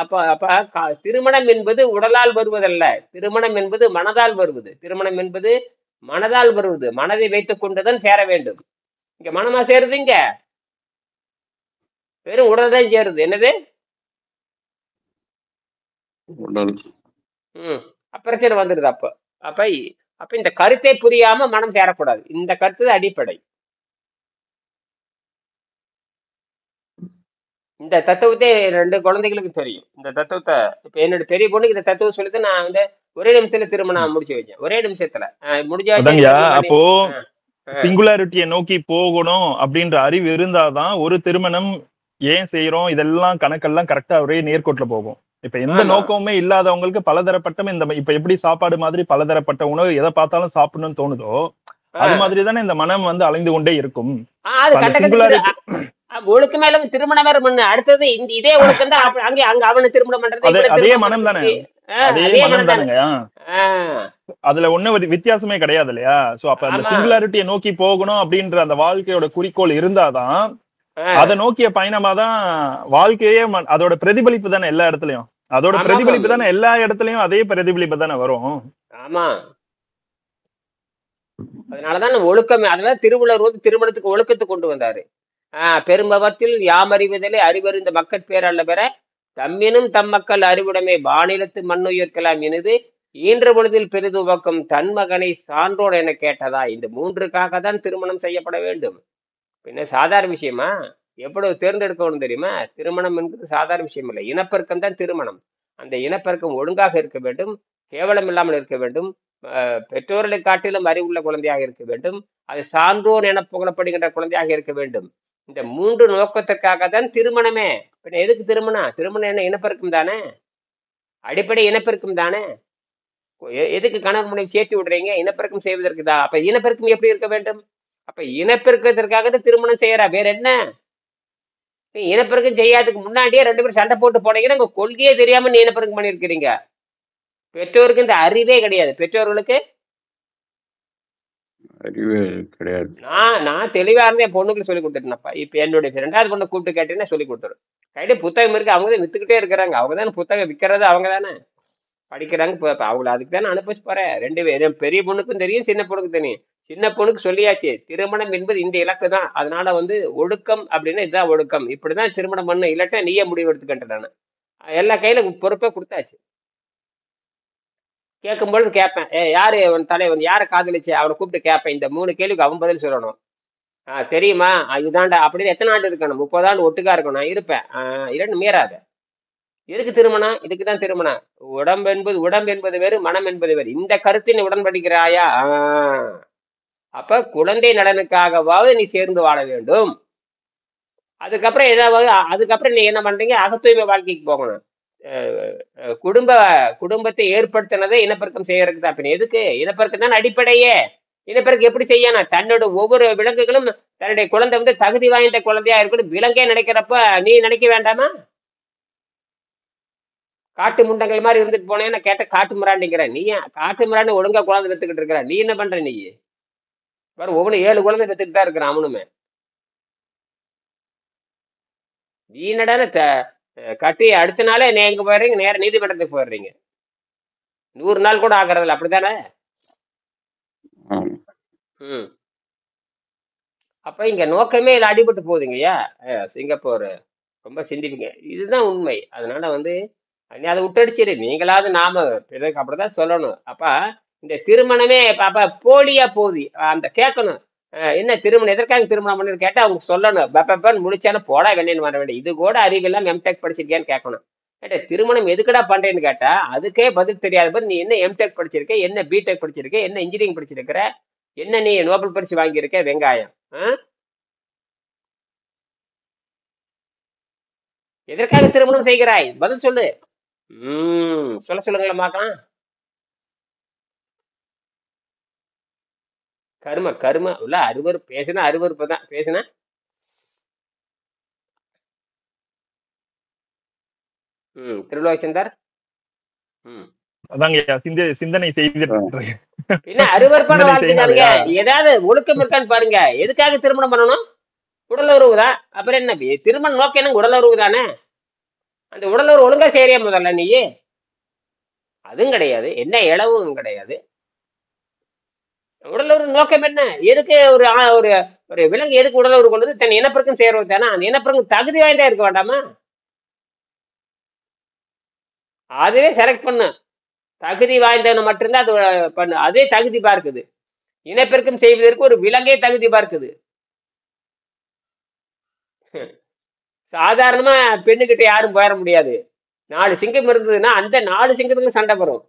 அப்ப அப்ப திருமணம் என்பது உடலால் வருவதல்ல. திருமணம் என்பது மனதால் வருவது. திருமணம் என்பது மனதால் வருவது. மனதை வைத்துக் கொண்டுதான் சேர வேண்டும். இங்க மனமா சேருது. இங்க வெறும் உடல் தான் சேருது. என்னது? உடல். ம். பிரச்சனை வந்துடுது அப்ப. அப்ப அப்ப இந்த கருத்தை புரியாம மனம் சேரக்கூடாது. இந்த கருத்து தான் அடிப்படை. இந்த தத்துவத்தை 2 குழந்தைகளுக்கு தெரியும். இந்த தத்துவத்தை இப்ப என்னோட பெரிய பொண்ணுக்கு இந்த தத்துவம் சொல்லிட்டு நான் வந்து ஒரே நிமிஷத்துல திருமணம் முடிச்சு வச்சேன். ஒரே நிமிஷத்துல முடிஞ்ச வச்சு அதாங்கய்யா, கல்யாணம் பண்ணி. அப்போ ஆ, ஆ. சிங்குலாரிட்டியை நோக்கி போகணும் அப்படின்ற அறிவு இருந்தாதான் ஒரு திருமணம் ஏன் செய்யறோம் இதெல்லாம் கணக்கெல்லாம் கரெக்டா ஒரே நேர்கோட்டுல போகும். இப்ப எந்த ஆமா. நோக்கமுமே இல்லாதவங்களுக்கு பலதரப்பட்ட இந்த இப்ப எப்படி சாப்பாடு மாதிரி பலதரப்பட்ட உணவு எதை பார்த்தாலும் சாப்பிடணும்னு தோணுதோ அது ஆ. மாதிரி தானே இந்த மனம் வந்து அலைந்து கொண்டே இருக்கும். அது அந்த கட்ட சிங்குலாரிட்டி ஒழுக்கம் மேல திருமணம் வேற பண்ணு. அடுத்தது இதே ஒழுக்கம் தான் அங்க அங்க அவனை திருமணம் பண்றது, அதே இவனை அதே திருமணம் மனம் தானே, பண்றது. அதே அதே மனம் மனம் தானே. தானுங்கய்யா. ஆ, அதுல ஒண்ணு வித்தியாசமே கிடையாது இல்லையா? சோ அப்ப அந்த ஆமா. சிங்குலாரிட்டியை நோக்கி போகணும் அப்படின்ற அந்த வாழ்க்கையோட குறிக்கோள் இருந்தாதான் ஆ, அதை நோக்கிய பயணமாதான் வாழ்க்கையே அதோட பிரதிபலிப்பு தானே எல்லா இடத்துலயும். அதோட ஆமா, பிரதிபலிப்பு ஆமா. தானே எல்லா இடத்துலயும் அதே பிரதிபலிப்பு தானே வரும். ஆமா. அதனாலதான் நம்ம ஒழுக்கம், அதனால திருவள்ளுவர் வந்து திருமணத்துக்கு ஒழுக்கத்தை கொண்டு வந்தாரு. பெரும்பவற்றில் யாமறிவதிலே அறிவறிந்த மக்கட் பேரல்ல பெற தம்மினும் தம் மக்கள் அறிவுடைமை வானிலத்து மண்ணுயிர்க்கலாம் எனுது ஈன்ற பொழுதில் பெரிது உவக்கும் தன் மகனை சான்றோன் என கேட்டதா. இந்த 3க்காக தான் திருமணம் செய்யப்பட வேண்டும். பின்ன சாதாரண விஷயமா? எவ்வளவு தேர்ந்தெடுக்கணும் தெரியுமா? திருமணம் என்பது சாதாரண விஷயம் இல்லை. இனப்பெருக்கம் தான் திருமணம். அந்த இனப்பெருக்கம் ஒழுங்காக இருக்க வேண்டும், கேவலம் இல்லாமல் இருக்க வேண்டும், பெற்றோர்களை காட்டிலும் அறிவுள்ள குழந்தையாக இருக்க வேண்டும், அது சான்றோர் என புகழப்படுகின்ற குழந்தையாக இருக்க வேண்டும். இந்த 3 நோக்கத்திற்காக தான் திருமணமே. பின்ன எதுக்கு திருமணம்? திருமணம் என்ன? இனப்பெருக்கம் தானே, அடிப்படை இனப்பெருக்கம் தானே. எதுக்கு கணவன் மனைவி சேர்த்து விடுறீங்க? இனப்பெருக்கம் செய்வதற்கு தான். அப்ப இனப்பெருக்கம் எப்படி இருக்க வேண்டும்? அப்ப இனப்பெருக்கத்திற்காக தான் திருமணம் செய்யறா, வேற என்ன? நீ இனப்பெருக்கம் செய்யாததுக்கு முன்னாடியே 2 பேரும் சண்டை போட்டு போனீங்கன்னா உங்க கொள்கையே தெரியாம நீ இனப்பெருக்கம் பண்ணிருக்கிறீங்க. பெற்றோருக்கு இந்த அறிவே கிடையாது. பெற்றோர்களுக்கு அறிவே கிடையாது. நான் தெளிவா இருந்து என் பொண்ணுக்கு சொல்லி கொடுத்துட்டேன்ப்பா. இப்ப என்னுடைய 2வது பொண்ணை கூப்பிட்டு கேட்டீங்கன்னா சொல்லி கொடுத்துரும். கையில புத்தகம் இருக்கு, அவங்க தான் வித்துக்கிட்டே இருக்கிறாங்க. அவங்க தானே புத்தகம் விற்கிறது, அவங்க தானே படிக்கிறாங்க. இப்ப அவங்களை அதுக்கு தானே அனுப்பிச்சு போறேன். 2 பேரும், பெரிய பொண்ணுக்கும் தெரியும், சின்ன பொண்ணுக்கும் தெரியும். சின்ன பொண்ணுக்கு சொல்லியாச்சு, திருமணம் என்பது இந்த இலக்கு தான். அதனால வந்து ஒழுக்கம் அப்படின்னா இதுதான் ஒழுக்கம், இப்படிதான் திருமணம் பண்ணு, இல்லாட்டா நீயே முடிவு எடுத்துக்கிட்ட. நான் எல்லா கையில பொறுப்பே கொடுத்தாச்சு. கேட்கும்பொழுது கேட்பேன், யாரு உன் தலைவன், யாரை காதலிச்சு, அவனை கூப்பிட்டு கேட்பேன். இந்த 3 கேள்விக்கு அவன் பதில் சொல்லணும். தெரியுமா, இதுதான்டா அப்படின்னு. எத்தனை ஆண்டு இருக்கணும்? 30 ஆண்டு ஒட்டுக்கா இருக்கணும். நான் இருப்பேன். 2 மீறாத. எதுக்கு திருமணம்? இதுக்குதான் திருமணம். உடம்பு என்பது வேறு, மனம் என்பது வேறு. இந்த கருத்தினை உடன்படுகிறாயா? அப்ப குழந்தை நலனுக்காகவாவது நீ சேர்ந்து வாழ வேண்டும். அதுக்கப்புறம் ஏதாவது, அதுக்கப்புறம் நீ என்ன பண்றீங்க? அகத்தூய்மை வாழ்க்கைக்கு போகணும். குடும்பத்தை ஏற்படுத்தினதை இனப்பெருக்கம் செய்யறதுக்கு தான். பின்ன எதுக்கு? இனப்பெருக்கம் தான் அடிப்படையே. இனப்பெருக்கம் எப்படி செய்யணும்? தன்னோட ஒவ்வொரு விலங்குகளும் தன்னுடைய குழந்தை வந்து தகுதி வாய்ந்த குழந்தையா இருக்கணும். விலங்கே நினைக்கிறப்ப நீ நினைக்க வேண்டாமா? காட்டு முண்டங்கள் மாதிரி இருந்துட்டு போனேன்னு கேட்ட காட்டு மிராண்டிங்கிற நீ. காட்டு மிராண்டி ஒழுங்கா குழந்தை பெத்துக்கிட்டு இருக்கிற நீ என்ன பண்ற? நீ வேற ஒவ்வொரு 7 குழந்தை பெத்துக்கிட்டு தான் இருக்கிறான் அவனுமே. நீ என்னடான கட்டி அடுத்த நாளே எங்க போயிடுறீங்க? நேர நீதிமன்றத்துக்கு போயிடுறீங்க. 100 நாள் கூட ஆகுறதில்ல, அப்படித்தானே? அப்ப இங்க நோக்கமே இதுல அடிபட்டு போகுதுங்கய்யா. சிங்கப்பூர் ரொம்ப சிந்திப்பீங்க, இதுதான் உண்மை. அதனால வந்து நீ அதை விட்டடிச்சிரு. நீங்களாவது நாம பிறகு அப்படிதான் சொல்லணும். அப்ப இந்த திருமணமே அப்ப போலியா போகுது. அந்த கேட்கணும், என்ன திருமணம், எதற்காக திருமணம் பண்ணு கேட்டா அவங்க சொல்லணும். பெப்பன்னு முடிச்சாலும் போடா வெண்ணேன்னு வர வேண்டிய. இது கூட அறிவில்லாம் எம்டெக் படிச்சிருக்கியான்னு கேட்கணும். கேட்ட திருமணம் எதுக்குடா பண்றேன்னு கேட்டா அதுக்கே பதில் தெரியாத போது நீ என்ன எம்டெக் படிச்சிருக்க, என்ன பிடெக் படிச்சிருக்க, என்ன இன்ஜினியரிங் படிச்சிருக்கிற, என்ன நீ நோபல் பரிசு வாங்கியிருக்க, வெங்காயம். எதற்காக திருமணம் செய்கிறாய்? பதில் சொல்லு. சொல்லுங்களேன் பார்க்கலாம். கரும உள்ள அருவருப்பு. பேசுனா அருவருப்பு தான் பேசுனா. திருலோச்சந்தர் அதாங்க சிந்தனை செய்துட்டு என்ன அருவருப்பான வாழ்க்கை. ஏதாவது ஒழுக்கம் இருக்கான்னு பாருங்க. எதுக்காக திருமணம் பண்ணணும்? உடல் உறவு தான். அப்புறம் என்ன திருமணம் நோக்கம்? என்ன உடல் உறவு தானே. அந்த உடல் உறவு ஒழுங்கா சரியா முதல்ல நீ. அதுவும் கிடையாது, என்ன இளவும் கிடையாது. உடல் உறவு நோக்கம் என்ன? எதுக்கு ஒரு ஒரு விலங்கு எதுக்கு உடல் உறவு கொள்வது? தன் இனப்பெருக்கம் செய்யறது தானே. அந்த இனப்பெருக்கம் தகுதி வாய்ந்தா இருக்க வேண்டாமா? அதுவே செலக்ட் பண்ணு. தகுதி வாய்ந்தவனை மட்டும்தான் அது பண்ணு. அதே தகுதி பார்க்குது. இனப்பெருக்கம் செய்வதற்கு ஒரு விலங்கே தகுதி பார்க்குது. சாதாரணமா பெண்ணுகிட்ட யாரும் போயிட முடியாது. 4 சிங்கம் இருந்ததுன்னா அந்த 4 சிங்கத்துக்கு சண்டை வரும்.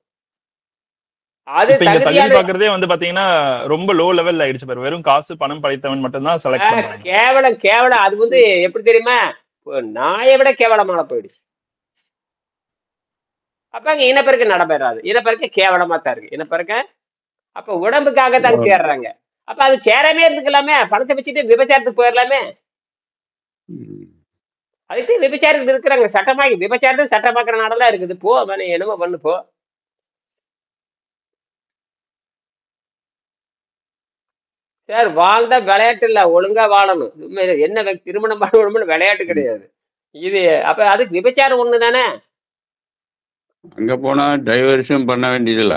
அது இப்ப இங்க தகுதி தகுதியான பாக்குறதே வந்து பாத்தீங்கன்னா ரொம்ப லோ லெவல்ல ஆயிடுச்சு பாரு. வெறும் காசு பணம் படைத்தவன் மட்டும்தான் செலக்ட் பண்றாங்க. கேவலம் கேவலம். அது வந்து எப்படி தெரியுமா? நாயை விட கேவலமான போயிடுச்சு. அப்ப அங்க இனப்பெருக்கம் நடைபெறாது. இனப்பெருக்கம் கேவலமா தான் இருக்கு. இனப்பெருக்கம் அப்ப உடம்புக்காக தான் சேர்றாங்க. அப்ப அது சேராமே இருந்துக்கலாமே. பணத்தை வச்சுட்டு விபச்சாரத்துக்கு போயிடலாமே. அதுக்கு விபச்சாரத்துக்கு இருக்கிறாங்க. சட்டமாக்கி விபச்சாரத்தை சட்டமாக்குற நாடெல்லாம் இருக்குது. போ அவனை என்னமோ பண்ணு போ. சார் வாழ்ந்தா விளையாட்டு இல்ல, ஒழுங்கா வாழணும். உண்மையில என்ன திருமணம் பண்ணணும்னு விளையாட்டு கிடையாது இது. அப்ப அதுக்கு விபச்சாரம் ஒண்ணுதானே. அங்க போனா டைவர்ஷன் பண்ண வேண்டியதில்ல.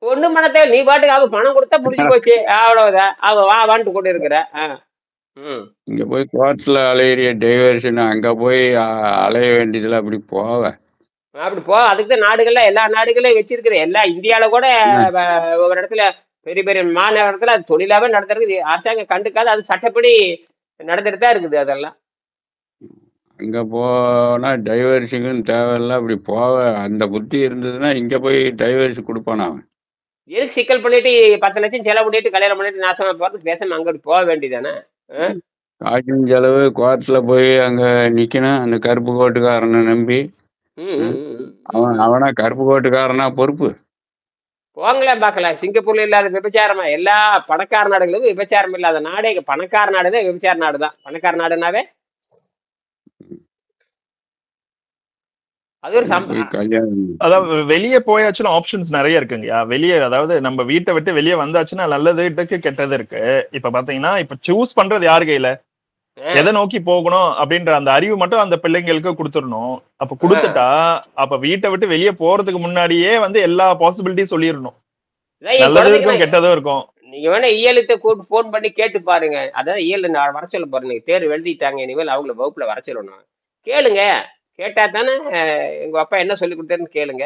ஒண்ணும் பண்ண தேவை. நீ பாட்டுக்கு அவ பணம் கொடுத்தா முடிஞ்சு போச்சு. அவ்வளவுதான். அவ வா வான்ட்டு கொண்டு இருக்கிற. இங்க போய் கோர்ட்ல அலையிறிய டைவர்ஷன், அங்க போய் அலைய வேண்டியதில்ல. அப்படி போவ அப்படி போ. அதுக்கு தான் நாடுகள்ல எல்லா நாடுகளையும் வச்சிருக்குது. எல்லா இந்தியாவில கூட ஒரு இடத்துல பெரிய பெரிய மாநகரத்துல அது தொழிலாவே நடத்துறது அரசாங்கம் கண்டுக்காது. அது சட்டப்படி நடந்துட்டு தான் இருக்குது. அதெல்லாம் அங்க போனா டைவர்ஸுக்குன்னு தேவையில்ல. அப்படி போவ. அந்த புத்தி இருந்ததுன்னா இங்க போய் டைவர்ஸ் கொடுப்பானா அவன்? எதுக்கு சிக்கல் பண்ணிட்டு 10 லட்சம் செலவு பண்ணிட்டு கல்யாணம் பண்ணிட்டு நாசமா போறதுக்கு பேசாம அங்கிட்டு போக வேண்டியதானே. காய்ச்சும் செலவு கோர்ட்ல போய் அங்க நிக்கணும். அந்த கருப்பு கோட்டுக்காரனை நம்பி அவனா கருப்பு கோட்டுக்காரனா பொறுப்பு? போங்களேன் பார்க்கலாம். சிங்கப்பூர்ல இல்லாத விபச்சாரமா? எல்லா பணக்கார நாடுகளும் விபச்சாரம் இல்லாத நாடே பணக்கார நாடுதான். விபச்சார நாடு தான் பணக்கார நாடுனாவே. அது ஒரு அதாவது வெளியே போயாச்சுன்னா ஆப்ஷன்ஸ் நிறைய இருக்குங்கய்யா. வெளியே அதாவது நம்ம வீட்டை விட்டு வெளியே வந்தாச்சுன்னா நல்லது இருக்கு, கெட்டது இருக்கு. இப்ப பாத்தீங்கன்னா இப்ப சூஸ் பண்றது யாரு கையில? எதை நோக்கி போகணும் அப்படின்ற அந்த அறிவு மட்டும் அந்த பிள்ளைங்களுக்கு கொடுத்துடணும். அப்ப கொடுத்துட்டா அப்ப வீட்டை விட்டு வெளியே போறதுக்கு முன்னாடியே வந்து எல்லா பாசிபிலிட்டியும் சொல்லிடணும். நல்லதும் இருக்கும், கெட்டதும் இருக்கும். நீங்க வேணா இயலுக்கு கூப்பிட்டு போன் பண்ணி கேட்டு பாருங்க. அதாவது இயல் நான் வர சொல்ல போறேன். நீங்க தேர்வு எழுதிட்டாங்க, இனிமேல் அவங்கள வகுப்புல வர சொல்லணும். கேளுங்க. கேட்டா தானே எங்க அப்பா என்ன சொல்லி கொடுத்தாருன்னு கேளுங்க.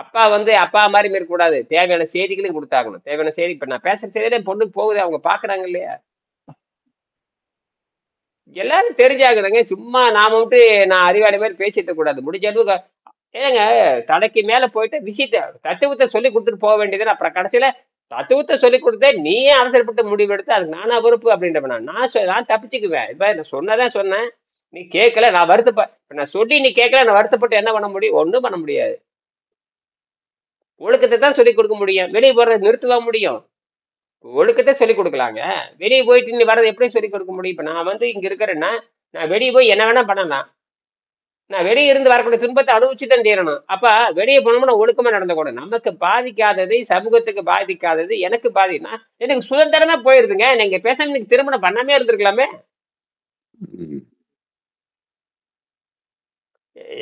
அப்பா வந்து அப்பா மாதிரி இருக்கக்கூடாது. தேவையான செய்திகளையும் கொடுத்தாகணும். தேவையான செய்தி. இப்ப நான் பேசுற செய்தியில என் பொண்ணுக்கு போகுது. அவங்க பாக்குறாங்க இல்லையா? எல்லாரும் தெரிஞ்சாகுதுங்க. சும்மா நாம விட்டு நான் அறிவாளி மாதிரி பேசிட்டு கூடாது. முடிஞ்ச அளவுக்கு ஏங்க தடைக்கு மேல போயிட்டு விஷயத்த தத்துவத்தை சொல்லி கொடுத்துட்டு போக வேண்டியது. அப்புறம் கடைசியில தத்துவத்தை சொல்லி கொடுத்தே நீயே அவசரப்பட்டு முடிவெடுத்து அதுக்கு நானா பொறுப்பு அப்படின்ற நான் தப்பிச்சுக்குவேன். இப்ப நான் சொன்னதான் சொன்னேன். நீ கேட்கல, நான் வருத்தப்ப நான் சொல்லி நீ கேட்கல, நான் வருத்தப்பட்டு என்ன பண்ண முடியும்? ஒண்ணும் பண்ண முடியாது. ஒழுக்கத்தை தான் சொல்லி கொடுக்க முடியும். வெளியே போறதை நிறுத்தவா முடியும்? ஒழுக்கத்தை சொல்லி கொடுக்கலாங்க. வெளியே போயிட்டு நீ வர்றது எப்படி சொல்லி கொடுக்க முடியும்? இப்ப நான் வந்து இங்க இருக்கிறேன்னா நான் வெளியே போய் என்ன வேணா பண்ணலாம். நான் வெளியே இருந்து வரக்கூடிய துன்பத்தை அனுபவிச்சு தான் தீரணும். அப்ப வெளியே போனோம்னா ஒழுக்கமா நடந்த கூட நமக்கு பாதிக்காதது, சமூகத்துக்கு பாதிக்காதது, எனக்கு பாதினா எனக்கு சுதந்திரமா போயிருதுங்க. நீங்க பேசாம எனக்கு திருமணம் பண்ணாமே இருந்திருக்கலாமே.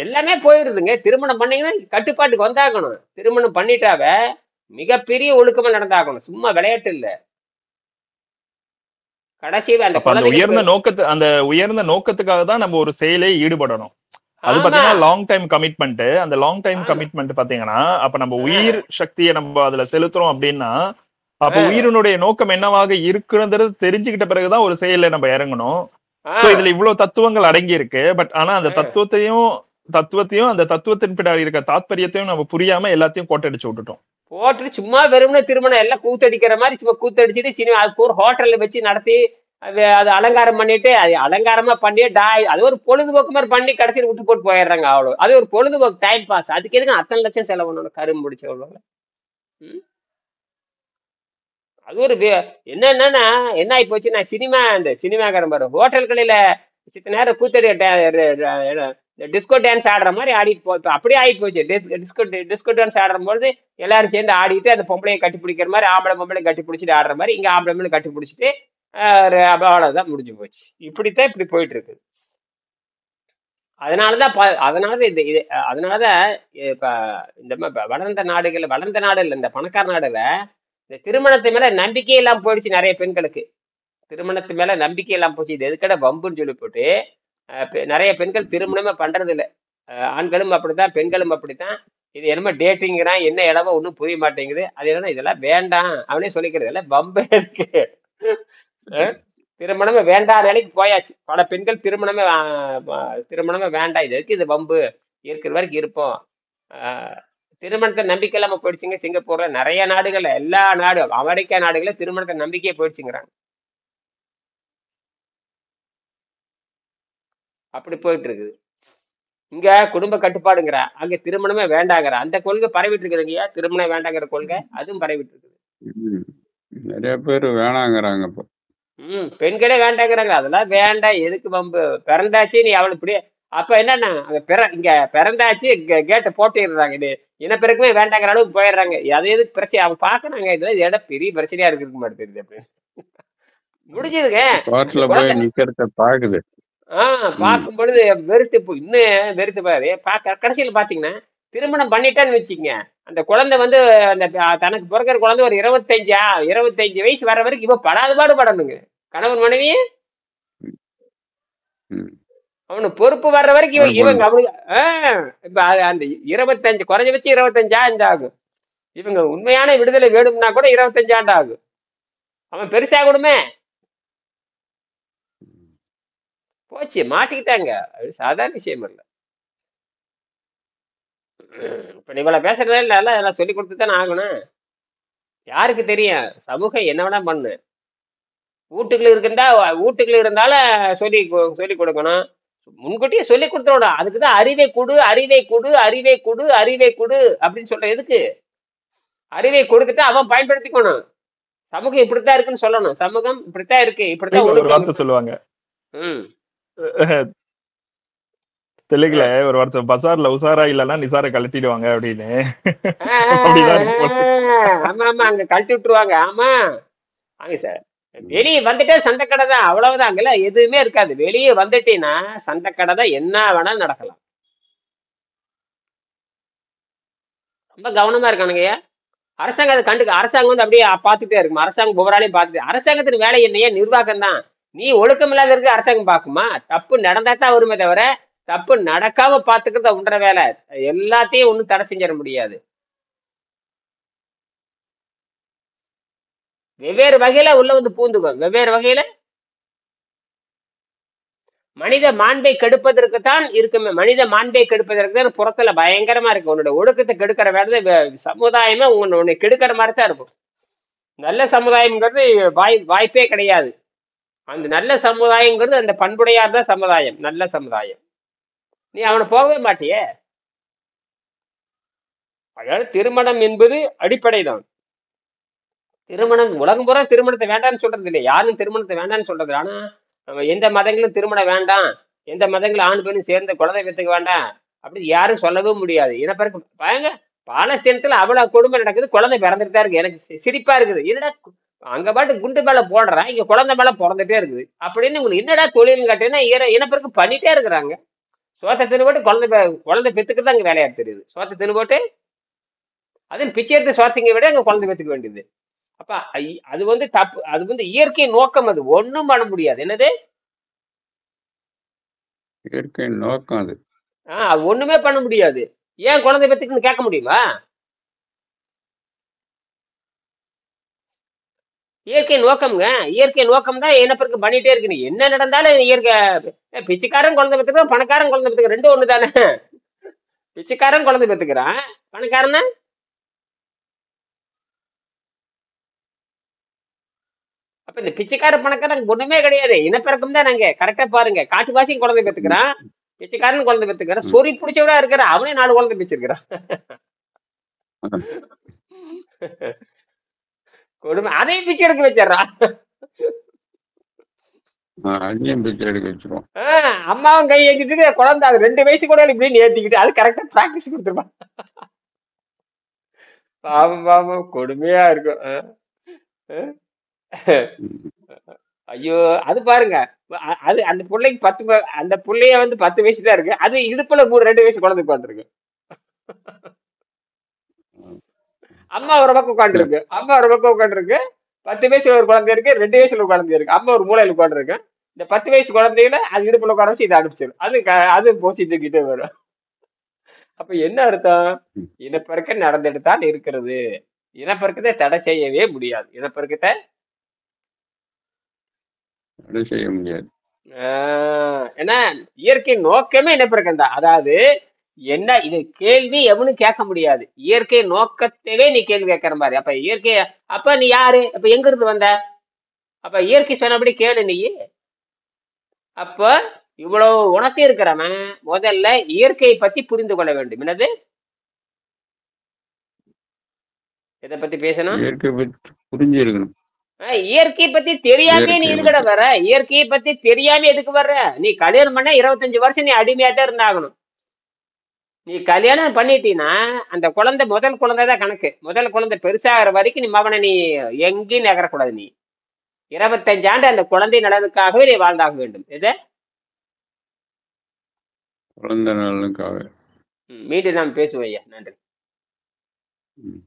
எல்லாமே போயிருதுங்க. திருமணம் பண்ணீங்கன்னா கட்டுப்பாட்டுக்கு வந்தாகணும். திருமணம் பண்ணிட்டாவ மிகப்பெரிய ஒழுக்கமா நடந்தாகணும். சும்மா விளையாட்டு இல்ல. கடைசி அந்த உயர்ந்த நோக்கத்துக்காக தான் நம்ம ஒரு செயலை ஈடுபடணும். அது பாத்தீங்கன்னா லாங் டைம் கமிட்மெண்ட். அந்த லாங் டைம் கமிட்மெண்ட் பாத்தீங்கன்னா அப்ப நம்ம உயிர் சக்தியை நம்ம அதுல செலுத்துறோம் அப்படின்னா அப்ப உயிரினுடைய நோக்கம் என்னவாக இருக்குன்றது தெரிஞ்சுக்கிட்ட பிறகுதான் ஒரு செயலை நம்ம இறங்கணும். இதுல இவ்வளவு தத்துவங்கள் அடங்கி இருக்கு. பட் ஆனா அந்த தத்துவத்தையும் அந்த தத்துவத்தின் பின்னாடி இருக்க தாத்பரியத்தையும் நம்ம புரியாம எல்லாத்தையும் கோட்டடிச்சு விட்டுட்டோம். போட்டு சும்மா வெறும்னு திருமணம் எல்லாம் கூத்தடிக்கிற மாதிரி சும்மா கூத்தடிச்சுட்டு சினிமா அது ஒரு ஹோட்டல்ல வச்சு நடத்தி அது அலங்காரம் பண்ணிட்டு அது அலங்காரமா பண்ணி அது ஒரு பொழுதுபோக்கு மாதிரி பண்ணி கடைசியில் விட்டு போட்டு போயிடுறாங்க. அவ்வளவு. அது ஒரு பொழுதுபோக்கு டைம் பாஸ். அதுக்கு எதுக்கு அத்தனை லட்சம் செலவு பண்ணணும்? கரும்பு முடிச்ச அவ்வளவு. அது ஒரு என்னன்னா என்ன ஆகி போச்சு? நான் இந்த சினிமாக்காரன் பாரு ஹோட்டல் கடையில சித்த நேரம் கூத்தடி டிஸ்கோ டான்ஸ் ஆடுற மாதிரி ஆடிட்டு போ. அப்படியே ஆகி போச்சு. டிஸ்கோ டான்ஸ் ஆடும்போது எல்லாரும் சேர்ந்து ஆடிட்டு அந்த பொம்பளையை கட்டி பிடிக்கிற மாதிரி ஆம்பளை பொம்பளை கட்டி பிடிச்சிட்டு ஆடுற மாதிரி இங்க ஆம்பளை பொம்பளை கட்டி பிடிச்சிட்டு அவ்வளவுதான் முடிஞ்சு போச்சு. இப்படித்தான் இப்படி போயிட்டு இருக்கு. அதனாலதான் இப்ப இந்த வளர்ந்த நாடு இல்ல, இந்த பணக்கார நாடுல இந்த திருமணத்தை மேல நம்பிக்கையே இல்லாம போயிடுச்சு நிறைய பெண்களுக்கு. திருமணத்து மேல நம்பிக்கை எல்லாம் போச்சு. இது எதுக்கட வம்புன்னு சொல்லி போட்டு நிறைய பெண்கள் திருமணமே பண்றது இல்ல. ஆண்களும் அப்படித்தான், பெண்களும் அப்படித்தான். இது என்னமோ டேட்டிங்கிறான், என்ன இடமோ ஒன்றும் புரிய மாட்டேங்குது. அது என்னன்னா இதெல்லாம் வேண்டாம் அவனே சொல்லிக்கிறது எல்லாம் வம்பே இருக்கு. அஹ் திருமணமே வேண்டாம் நிலைக்கு போயாச்சு. பல பெண்கள் திருமணமே வேண்டாம், இது எதுக்கு இது வம்பு, இருக்கிற வரைக்கும் இருப்போம். ஆஹ் திருமணத்தை நம்பிக்கை இல்லாம போயிடுச்சுங்க. சிங்கப்பூர்ல நிறைய நாடுகள்ல, எல்லா நாடு அமெரிக்கா நாடுகள்ல திருமணத்தை நம்பிக்கையே போயிடுச்சுங்கிறாங்க. அப்படி போயிட்டு இருக்குது. இங்க குடும்ப கட்டுப்பாடுங்கிற, அங்க திருமணமே வேண்டாங்கிற அந்த கொள்கை பரவிட்டு இருக்குதுங்கய்யா. திருமணம் வேண்டாங்கிற கொள்கை அதுவும் பரவிட்டு இருக்குது. ம். நிறைய பேர் வேணாங்கிறாங்க இப்போ. பெண்களே வேண்டாங்கிறாங்க. அதெல்லாம் வேண்டாம், எதுக்கு வம்பு, பிறந்தாச்சு நீ அவளை இப்படி. அப்ப என்னன்னா இங்க பிறந்தாச்சு, கேட்டை போட்டிடுறாங்க. இது இனப்பெருக்குமே வேண்டாங்கிற அளவுக்கு போயிடுறாங்க. அது எதுக்கு பிரச்சனை அவங்க பாக்குறாங்க. இதுல இடம் பெரிய பிரச்சனையா இருக்க மாட்டேங்குது அப்படின்னு முடிஞ்சதுங்க. கோர்ட்ல போய் குழந்தை நிக்கிறத பாக்குது. ம். பார்க்கும் பொழுது வெறுத்து இன்னும் வெறுத்து பாரு. கடைசியில பாத்தீங்கன்னா திருமணம் பண்ணிட்டான்னு வச்சுக்கங்க, அந்த குழந்தை வந்து அந்த தனக்கு பிறக்கிற குழந்தை ஒரு 25 வயசு வர வரைக்கும் இவ படாத பாடு படணுங்க. கணவன் மனைவி ம். அவனுக்கு பொறுப்பு வர்ற வரைக்கும் அது இவங்க பண்ணணும். அவனுக்கு இப்ப அந்த 25 குறைஞ்ச வச்சு 25 ஆண்டு ஆகும். இவங்க உண்மையான விடுதலை வேணும்னா கூட 25 ஆண்டு ஆகும். அவன் பெருசாகணுமே. போச்சு, மாட்டிக்கிட்டாங்க. அது சாதாரண விஷயம் இல்ல. இப்ப நீ இவ்வளவு பேசுறதே இல்ல, எல்லாம் சொல்லி கொடுத்து தானே ஆகணும். யாருக்கு தெரியும் சமூகம் என்ன வேணா பண்ணு. வீட்டுக்குள்ள இருந்தாலும் சொல்லி கொடுக்கணும். முன்கூட்டியே சொல்லி கொடுத்துடணும். அதுக்குதான் அறிவை கொடு, அறிவை கொடு, அறிவை கொடு, அறிவை கொடு அப்படின்னு சொல்ற. எதுக்கு அறிவை கொடுத்துட்டு அவன் பயன்படுத்திக்கணும். சமூகம் இப்படித்தான் இருக்குன்னு சொல்லணும். சமூகம் இப்படித்தான் இருக்கு, இப்படித்தான் ஒரு வார்த்தை ஒழுக்கம். சொல்லுவாங்க ம் தெலுங்குல, அஹ் ஒரு வார்த்தை, பசார்ல உசாரா இல்லன்னா நிசார கழட்டிடுவாங்க அப்படின்னு. ஆஹ் அப்படிதான் இருக்கு போல. ஆமா ஆமா, அங்க கழட்டி விட்டுருவாங்க. ஆமா, அங்க வெளியே வந்துட்டே சண்டைக்கடை தான், அவ்வளவுதான். அங்கெல்லாம் எதுவுமே இருக்காது. வெளியே வந்துட்டீங்கன்னா சண்டைக்கடை தான், என்ன வேணாலும் நடக்கலாம். ரொம்ப கவனமா இருக்கானுங்கய்யா. அரசாங்கம் அதை அரசாங்கம் வந்து அப்படியே பார்த்துட்டே இருக்கும். அரசாங்கம் ஒவ்வொரு பார்த்துட்டு, அரசாங்கத்தின் வேலை என்னையா நிர்வாகம் தான். நீ ஒழுக்கம் இல்லாத இருக்கு அரசாங்கம் பார்க்குமா? தப்பு நடந்தா தான் வருமே தவிர தப்பு நடக்காம பாத்துக்கிறத உண்ற வேலை. எல்லாத்தையும் ஒண்ணும் தடை செஞ்சிட முடியாது. வெவ்வேறு வகையில உள்ள வந்து பூந்துக்கும். வெவ்வேறு வகையில மனித மாண்பை கெடுப்பதற்குத்தான் இருக்குமே. மனித மாண்பை கெடுப்பதற்கு தான் புறத்துல பயங்கரமா இருக்கு. உன்னோட ஒழுக்கத்தை கெடுக்கிற வேலை சமுதாயமே உன்னை கெடுக்கிற மாதிரி தான் இருக்கும். நல்ல சமுதாயம்ங்கிறது வாய்ப்பே கிடையாது. அந்த நல்ல சமுதாயம்ங்கிறது அந்த பண்புடையார் தான் சமுதாயம், நல்ல சமுதாயம். நீ அவனை போகவே மாட்டியே. அதாவது திருமணம் என்பது அடிப்படை தான். திருமணம் உலகம் பூரா திருமணத்தை வேண்டாம்னு சொல்றது இல்லை. யாரும் திருமணத்தை வேண்டாம்னு சொல்றது. ஆனா எந்த மதங்களும் திருமணம் வேண்டாம், எந்த மதங்களும் ஆண் பெண்ணும் சேர்ந்து குழந்தை பெற்றுக்க வேண்டாம் அப்படின்னு யாரும் சொல்லவே முடியாது. இனப்பெருக்கு பாருங்க, பாலஸ்தீனத்துல அவ்வளவு கொடுமை நடக்குது, குழந்தை பிறந்துட்டு தான் இருக்கு. எனக்கு சிரிப்பா இருக்குது. என்னடா அங்க பாட்டு குண்டு மேல போடுறா, இங்க குழந்தை மேல பிறந்துட்டே இருக்குது அப்படின்னு உங்களுக்கு என்னடா தொழில்னு கேட்டீங்கன்னா இனப்பெருக்கு பண்ணிட்டே இருக்கிறாங்க. சோத்தை தின்னு போட்டு குழந்தை பெத்துக்கிறது அங்க வேலையா தெரியுது. சோத்தை தின்னு போட்டு அதுன்னு பிச்சை எடுத்து சோத்திங்க விட அங்க குழந்தை பெத்துக்க வேண்டியது. அப்ப அது வந்து தப்பு. அது வந்து இயற்கை நோக்கம். அது ஒண்ணும் பண்ண முடியாது. என்னது இயற்கை நோக்கம் அது. அது ஒண்ணுமே பண்ண முடியாது. ஏன் குழந்தை பெத்துக்குன்னு கேட்க முடியுமா? இயற்கை நோக்கம்ங்க. இயற்கை நோக்கம் தான் இனப்பெருக்கு பண்ணிட்டே இருக்கு. நீ என்ன நடந்தாலும் இயற்கை. பிச்சைக்காரன் குழந்தை பெத்துக்கிறான், பணக்காரன் குழந்தை பெத்துக்கிறான், ரெண்டும் ஒண்ணு தானே. பிச்சைக்காரன் குழந்தை பெத்துக்கிறான், பணக்காரன் அப்ப இந்த பிச்சைக்கார பணக்காரன் ஒண்ணுமே கிடையாது. இனப்பெருக்கம் தான். நாங்க கரெக்டா பாருங்க, காட்டுவாசியும் குழந்தை பெத்துக்கிறான், பிச்சைக்காரன் குழந்தை பெத்துக்கிறான், சொறி பிடிச்சவிடா இருக்கிற அவனே 4 குழந்தை பிச்சிருக்கிறான். கொடுமை. அதையும் பிச்சை எடுக்க வச்சிடறான். அதையும் பிச்சை எடுக்க வச்சிருவோம். அம்மாவும் கை ஏற்றிட்டு குழந்தை அது 2 வயசு கூட இப்படின்னு ஏத்திக்கிட்டு அது கரெக்டா பிராக்டிஸ் கொடுத்துருப்பான். பாவம் பாவம், கொடுமையா இருக்கும். ஐயோ, அது பாருங்க, அது அந்த பிள்ளைக்கு அந்த பிள்ளைய வந்து 10 வயசு தான் இருக்கு. அது இடுப்புல 2 வயசு குழந்தை உட்காந்துருக்கு. அம்மா ஒரு பக்கம் உட்காந்துருக்கு, 10 வயசுல ஒரு குழந்தை இருக்கு, 2 வயசுல ஒரு குழந்தை இருக்கு. அம்மா ஒரு மூலையில உட்கார்ந்து இருக்கு. இந்த 10 வயசு குழந்தையில அது இடுப்புல உட்கார வச்சு இதை அனுப்பிச்சிடும். அது போசி தூக்கிட்டே வரும். அப்ப என்ன அர்த்தம்? ம். இனப்பெருக்கம் நடந்துட்டு தான் இருக்கிறது. இனப்பெருக்கத்தை தடை செய்யவே முடியாது. இனப்பெருக்கத்தை தடை செய்ய முடியாது. ஏன்னா இயற்கை நோக்கமே இனப்பெருக்கம் தான். அதாவது என்ன இது கேள்வி எவனும் கேட்க முடியாது. இயற்கை நோக்கத்தவே நீ கேள்வி கேட்கற மாதிரி. அப்ப இயற்கை அப்ப நீ யாரு? அப்ப எங்க இருந்து வந்த? அப்ப இயற்கை சொன்னபடி கேளு நீ. அப்ப இவ்வளவு உணர்த்தி இருக்கிறவன் முதல்ல இயற்கையை பத்தி புரிந்து கொள்ள வேண்டும். என்னது? எதை பத்தி பேசணும்? இயற்கை பற்றி புரிஞ்சிருக்கணும். இயற்கையை பத்தி தெரியாம நீ இயற்கையை எதுக்கட பற்றி வர? இயற்கையை பத்தி தெரியாம எதுக்கு வர்ற? நீ கல்யாணம் பண்ண 25 வருஷம் நீ அடிமையாத்தான் இருந்தாகணும். நீ கல்யாணம் பண்ணிட்டீன்னா அந்த குழந்தை முதல் குழந்தை தான் கணக்கு. முதல் குழந்தை பெருசாகிற வரைக்கும் நீ மகனை நீ எங்கேயும் நகரக்கூடாது. நீ 25 ஆண்டு அந்த குழந்தை நலனுக்காகவே நீ வாழ்ந்தாக வேண்டும். எதை? குழந்தை நலனுக்காக. மீண்டும் நாம் பேசுவோம் ஐயா. நன்றி. ம்.